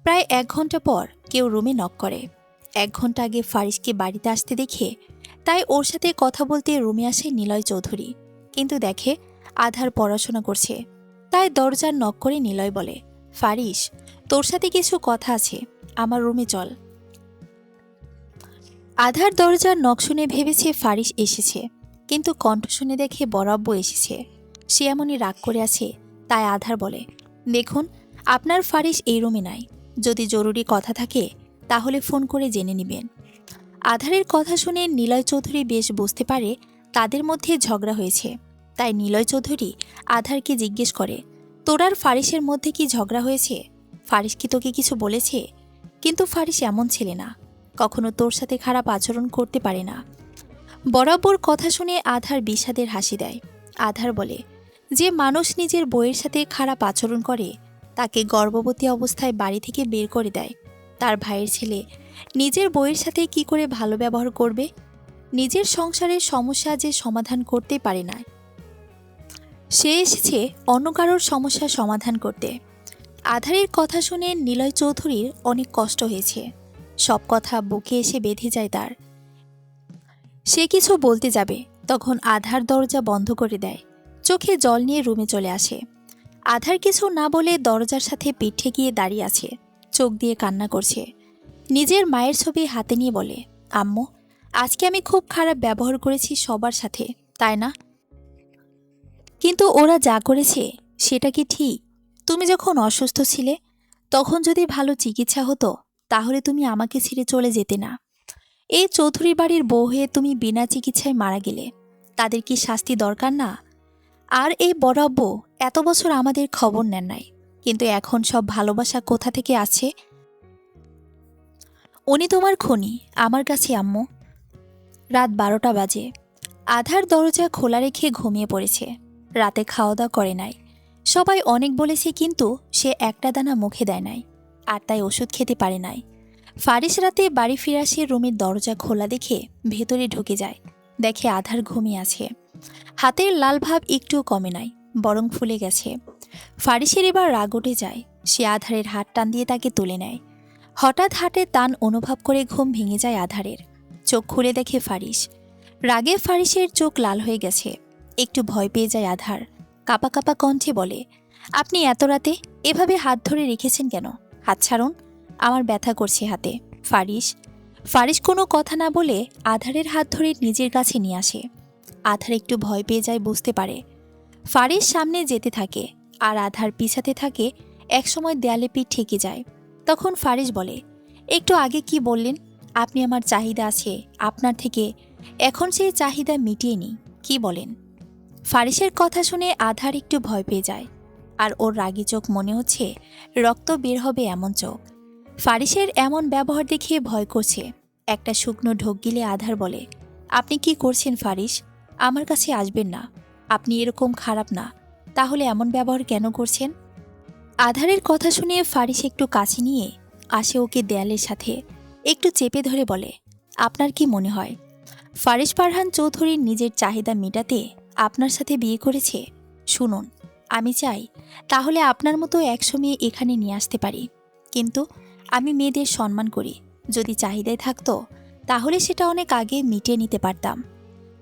প্রায় 1 ঘন্টা পর কেউ রুমে নক করে। 1 ঘন্টা আগে ফারিসকে বাড়িতে আসতে দেখে তাই ওর সাথে কথা বলতে রুমে আসে নিলয় চৌধুরী, কিন্তু দেখে আধার পড়াশোনা করছে, তাই দরজার নক করে নিলয় বলে, ফারিস তোর সাথে কিছু কথা আছে, আমার রুমে চল। আধার দরজার নখ শুনে ভেবেছে ফারিস এসেছে, কিন্তু কণ্ঠ শুনে দেখে বরাব্ব এসেছে। সে এমনই রাগ করে আছে। তাই আধার বলে, দেখুন, আপনার ফারিস এই রুমে নাই। যদি জরুরি কথা থাকে তাহলে ফোন করে জেনে নেবেন। আধারের কথা শুনে নিলয় চৌধুরী বেশ বুঝতে পারে তাদের মধ্যে ঝগড়া হয়েছে। তাই নিলয় চৌধুরী আধারকে জিজ্ঞেস করে, তোর আর ফারিসের মধ্যে কি ঝগড়া হয়েছে? ফারিস কি তোকে কিছু বলেছে? কিন্তু ফারিস এমন ছেলে না, কখনো তোর সাথে খারাপ আচরণ করতে পারে না। বরাবর কথা শুনে আধার বিষাদের হাসি দেয়। আধার বলে, যে মানুষ নিজের বউয়ের সাথে খারাপ আচরণ করে তাকে গর্ভবতী অবস্থায় বাড়ি থেকে বের করে দেয়। তার ভাইয়ের ছেলে নিজের বউয়ের সাথে কি করে ভালো ব্যবহার করবে? নিজের সংসারের সমস্যা যে সমাধান করতে পারে না, সে এসেছে অন্য কারোর সমস্যার সমাধান করতে। আধারের কথা শুনে নিলয় চৌধুরীর অনেক কষ্ট হয়েছে। সব কথা বুকে এসে বেঁধে যায় তার। সে কিছু বলতে যাবে, তখন আধার দরজা বন্ধ করে দেয়। চোখে জল নিয়ে রুমে চলে আসে। আধার কিছু না বলে দরজার সাথে পিঠ ঠেকিয়ে দাঁড়িয়ে আছে, চোখ দিয়ে কান্না করছে। নিজের মায়ের ছবি হাতে নিয়ে বলে, আম্মু, আজকে আমি খুব খারাপ ব্যবহার করেছি সবার সাথে, তাই না? কিন্তু ওরা যা করেছে সেটা কি ঠিক? তুমি যখন অসুস্থ ছিলে তখন যদি ভালো চিকিৎসা হতো তাহলে তুমি আমাকে ছেড়ে চলে যেতে না। এই চৌধুরী বাড়ির বউ হয়ে তুমি বিনা চিকিৎসায় মারা গেলে, তাদের কি শাস্তি দরকার না? আর এই বরাব্ব এত বছর আমাদের খবর নেন নাই, কিন্তু এখন সব ভালোবাসা কোথা থেকে আছে? উনি তোমার খুনি আমার কাছে, আম্মু। রাত 12টা বাজে। আধার দরজা খোলা রেখে ঘুমিয়ে পড়েছে। রাতে খাওয়া দাওয়া করে নাই। সবাই অনেক বলেছে, কিন্তু সে একটা দানা মুখে দেয় নাই, আর তাই ওষুধ খেতে পারে নাই। ফারিস রাতে বাড়ি ফিরে আসে, রুমের দরজা খোলা দেখে ভেতরে ঢুকে যায়। দেখে আধার ঘুমিয়ে আছে। হাতের লাল ভাব একটুও কমে নাই, বরং ফুলে গেছে। ফারিসের এবার রাগ উঠে যায়। সে আধারের হাত টান দিয়ে তাকে তুলে নেয়। হঠাৎ হাটে টান অনুভব করে ঘুম ভেঙে যায় আধারের। চোখ খুলে দেখে ফারিস। রাগে ফারিসের চোখ লাল হয়ে গেছে। একটু ভয় পেয়ে যায় আধার। কাপা কাপা কণ্ঠে বলে, আপনি এত রাতে এভাবে হাত ধরে রেখেছেন কেন? হাত ছাড়ুন, আমার ব্যথা করছে হাতে। ফারিস ফারিস কোনো কথা না বলে আধারের হাত ধরে নিজের কাছে নিয়ে আসে। আধার একটু ভয় পেয়ে যায়, বুঝতে পারে। ফারিস সামনে যেতে থাকে আর আধার পিছাতে থাকে। একসময় দেয়ালে পিঠ ঠেকে যায়। তখন ফারিস বলে, একটু আগে কি বললেন আপনি আমার চাহিদা আছে আপনার থেকে, এখন সেই চাহিদা মিটিয়ে নি, কি বলেন? ফারিসের কথা শুনে আধার একটু ভয় পেয়ে যায়। আর ওর রাগী চোখ মনে হচ্ছে রক্ত বের হবে এমন চোখ। ফারিসের এমন ব্যবহার দেখে ভয় করছে। একটা শুকনো ঢোক গিলে আধার বলে, আপনি কি করছেন ফারিস? আমার কাছে আসবেন না। আপনি এরকম খারাপ না, তাহলে এমন ব্যবহার কেন করছেন? আধারের কথা শুনে ফারিস একটু কাছে নিয়ে আসে ওকে দেয়ালের সাথে, একটু চেপে ধরে বলে, আপনার কি মনে হয় ফারিস ফারহান চৌধুরীর নিজের চাহিদা মেটাতে আপনার সাথে বিয়ে করেছে? শুনুন, আমি চাই তাহলে আপনার মতো 100 মেয়ে এখানে নিয়ে আসতে পারি, কিন্তু আমি মেয়েদের সম্মান করি। যদি চাহিদায় থাকতো তাহলে সেটা অনেক আগে মিটিয়ে নিতে পারতাম।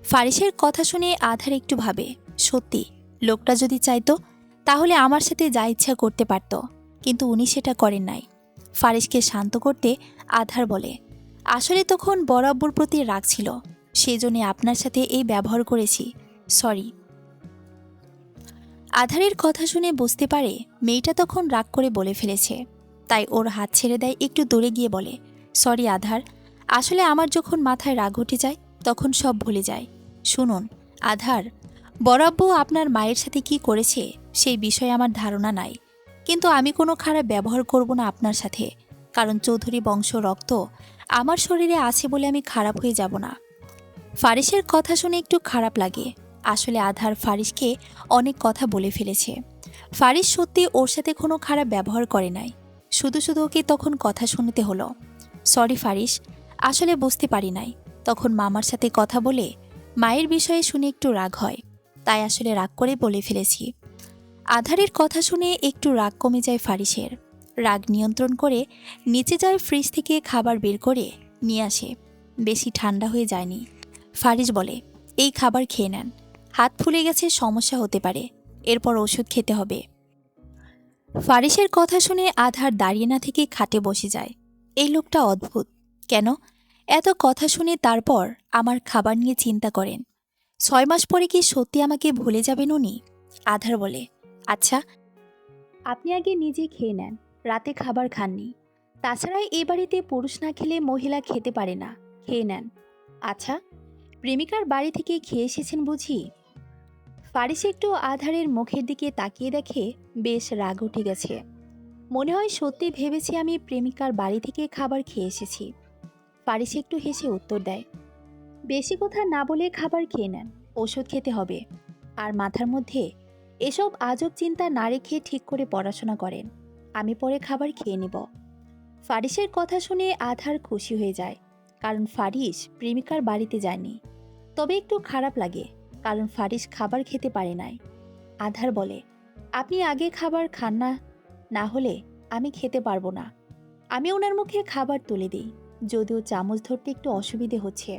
ফারিসের কথা শুনে আধার একটু ভাবে, সত্যি লোকটা যদি চাইতো তাহলে আমার সাথে যা ইচ্ছা করতে পারত, কিন্তু উনি সেটা করেন নাই। ফারিসকে শান্ত করতে আধার বলে, আসলে তখন বরাবর প্রতি রাগ ছিল, সেজন্য আপনার সাথে এই ব্যবহার করেছি, সরি। আধারের কথা শুনে বুঝতে পারে মেয়েটা তখন রাগ করে বলে ফেলেছে। তাই ওর হাত ছেড়ে দেয়, একটু দূরে গিয়ে বলে, সরি আধার, আসলে আমার যখন মাথায় রাগ উঠে যায় তখন সব ভুলে যায়। শুনুন আধার, বরাব্ব আপনার মায়ের সাথে কি করেছে সেই বিষয়ে আমার ধারণা নাই, কিন্তু আমি কোনো খারাপ ব্যবহার করব না আপনার সাথে, কারণ চৌধুরী বংশ রক্ত আমার শরীরে আছে বলে আমি খারাপ হয়ে যাব না। ফারিসের কথা শুনে একটু খারাপ লাগে। আসলে আধার ফারিসকে অনেক কথা বলে ফেলেছে। ফারিস সত্যি ওর সাথে কোনো খারাপ ব্যবহার করে নাই, শুধু শুধু ওকে তখন কথা শুনতে হলো। সরি ফারিস, আসলে বুঝতে পারি নাই। তখন মামার সাথে কথা বলে মায়ের বিষয়ে শুনে একটু রাগ হয়, তাই আসলে রাগ করে বলে ফেলেছি। আধারের কথা শুনে একটু রাগ কমে যায় ফারিসের। রাগ নিয়ন্ত্রণ করে নিচে যায়, ফ্রিজ থেকে খাবার বের করে নিয়ে আসে। বেশি ঠান্ডা হয়ে যায়নি। ফারিস বলে, এই খাবার খেয়ে নেন, হাত ফুলে গেছে, সমস্যা হতে পারে, এরপর ওষুধ খেতে হবে। ফারিসের কথা শুনে আধার দাঁড়িয়ে না থেকে খাটে বসে যায়। এই লোকটা অদ্ভুত, কেন এত কথা শুনে তারপর আমার খাবার নিয়ে চিন্তা করেন। 6 মাস পরে কি সত্যি আমাকে ভুলে যাবেন উনি? আধার বলে, আচ্ছা, আপনি আগে নিজে খেয়ে নেন, রাতে খাবার খাননি। তাছাড়া এ বাড়িতে পুরুষ না খেলে মহিলা খেতে পারে না, খেয়ে নেন। আচ্ছা, প্রেমিকার বাড়ি থেকে খেয়ে এসেছেন বুঝি? ফারিস একটু আধারের মুখের দিকে তাকিয়ে দেখে বেশ রাগ উঠে গেছে। মনে হয় সত্যি ভেবেছি আমি প্রেমিকার বাড়ি থেকে খাবার খেয়ে এসেছি। ফারিস একটু হেসে উত্তর দেয়, বেশি কথা না বলে খাবার খেয়ে নেন, ওষুধ খেতে হবে। আর মাথার মধ্যে এসব আজব চিন্তা না রেখে ঠিক করে পড়াশোনা করেন, আমি পরে খাবার খেয়ে নিব। ফারিসের কথা শুনে আধার খুশি হয়ে যায়, কারণ ফারিস প্রেমিকার বাড়িতে যায়নি। তবে একটু খারাপ লাগে, কারণ ফারিস খাবার খেতে পারে নাই। আধার বলে, আপনি আগে খাবার খান না, না হলে আমি খেতে পারবো না। আমি ওনার মুখে খাবার তুলে দিই, যদিও চামচ ধরতে একটু অসুবিধে হচ্ছে।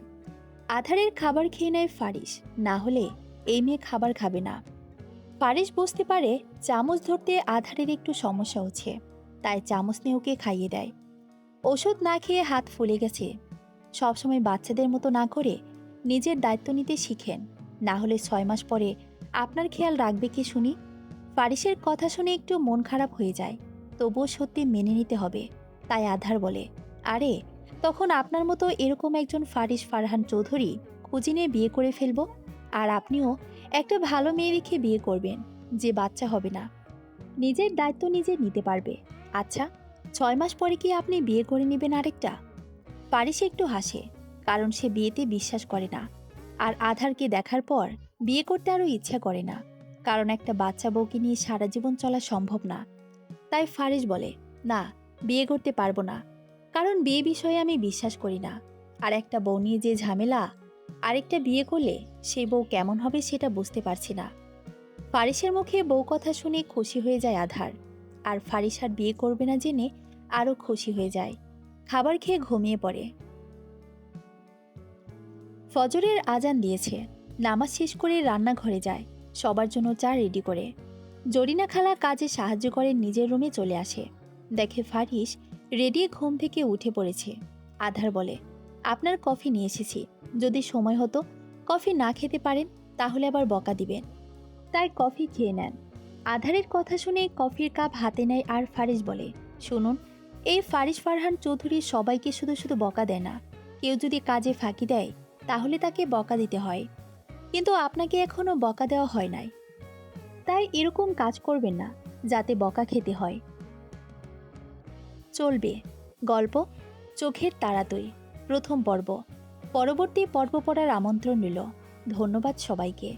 আধারের খাবার খেয়ে নেয় ফারিস, না হলে এই মেয়ে খাবার খাবে না। ফারিস বুঝতে পারে চামচ ধরতে আধারের একটু সমস্যা হচ্ছে, তাই চামচ নিয়ে ওকে খাইয়ে দেয়। ওষুধ না খেয়ে হাত ফুলে গেছে। সবসময় বাচ্চাদের মতো না করে নিজের দায়িত্ব নিতে শিখেন, না হলে 6 মাস পরে আপনার খেয়াল রাখবে কি শুনি? ফারিসের কথা শুনে একটু মন খারাপ হয়ে যায়, তবুও সত্যি মেনে নিতে হবে। তাই আধার বলে, আরে, তখন আপনার মতো এরকম একজন ফারিস ফারহান চৌধুরী খুঁজে নিয়ে বিয়ে করে ফেলবো। আর আপনিও একটা ভালো মেয়ে রেখে বিয়ে করবেন, যে বাচ্চা হবে না, নিজের দায়িত্ব নিজে নিতে পারবে। আচ্ছা, 6 মাস পরে কি আপনি বিয়ে করে নেবেন আরেকটা? ফারিস একটু হাসে, কারণ সে বিয়েতে বিশ্বাস করে না। আর আধারকে দেখার পর বিয়ে করতে আরও ইচ্ছা করে না, কারণ একটা বাচ্চা বউকে নিয়ে সারা জীবন চলা সম্ভব না। তাই ফারিস বলে, না, বিয়ে করতে পারবো না, কারণ বিয়ে বিষয়ে আমি বিশ্বাস করি না। আর একটা বউ নিয়ে যে ঝামেলা, আরেকটা বিয়ে করলে সেই বউ কেমন হবে সেটা বুঝতে পারছি না। ফারিসের মুখে বউ কথা শুনে খুশি হয়ে যায় আধার, আর ফারিস আর বিয়ে করবে না জেনে আরও খুশি হয়ে যায়। খাবার খেয়ে ঘুমিয়ে পড়ে। ফজরের আজান দিয়েছে, নামাজ শেষ করে রান্নাঘরে যায়, সবার জন্য চা রেডি করে। জরিনা খালা কাজে সাহায্য করে নিজের রুমে চলে আসে, দেখে ফারিস রেডি ঘুম থেকে উঠে পড়েছে। আধার বলে, আপনার কফি নিয়ে এসেছি, যদি সময় হতো কফি না খেতে পারেন তাহলে আবার বকা দিবেন, তাই কফি খেয়ে নেন। আধারের কথা শুনে কফির কাপ হাতে নেয় আর ফারিস বলে, শুনুন, এই ফারিস ফারহান চৌধুরী সবাইকে শুধু শুধু বকা দেয় না, কেউ যদি কাজে ফাঁকি দেয় তাহলে তাকে বকা দিতে হয়, কিন্তু আপনাকে এখনো বকা দেওয়া হয় নাই। তাই এরকম কাজ করবেন না যাতে বকা খেতে হয়। চলবে গল্প চোখের তাড়াতই, প্রথম পর্ব। পরবর্তী পর্ব পড়ার আমন্ত্রণ রইল। ধন্যবাদ সবাইকে।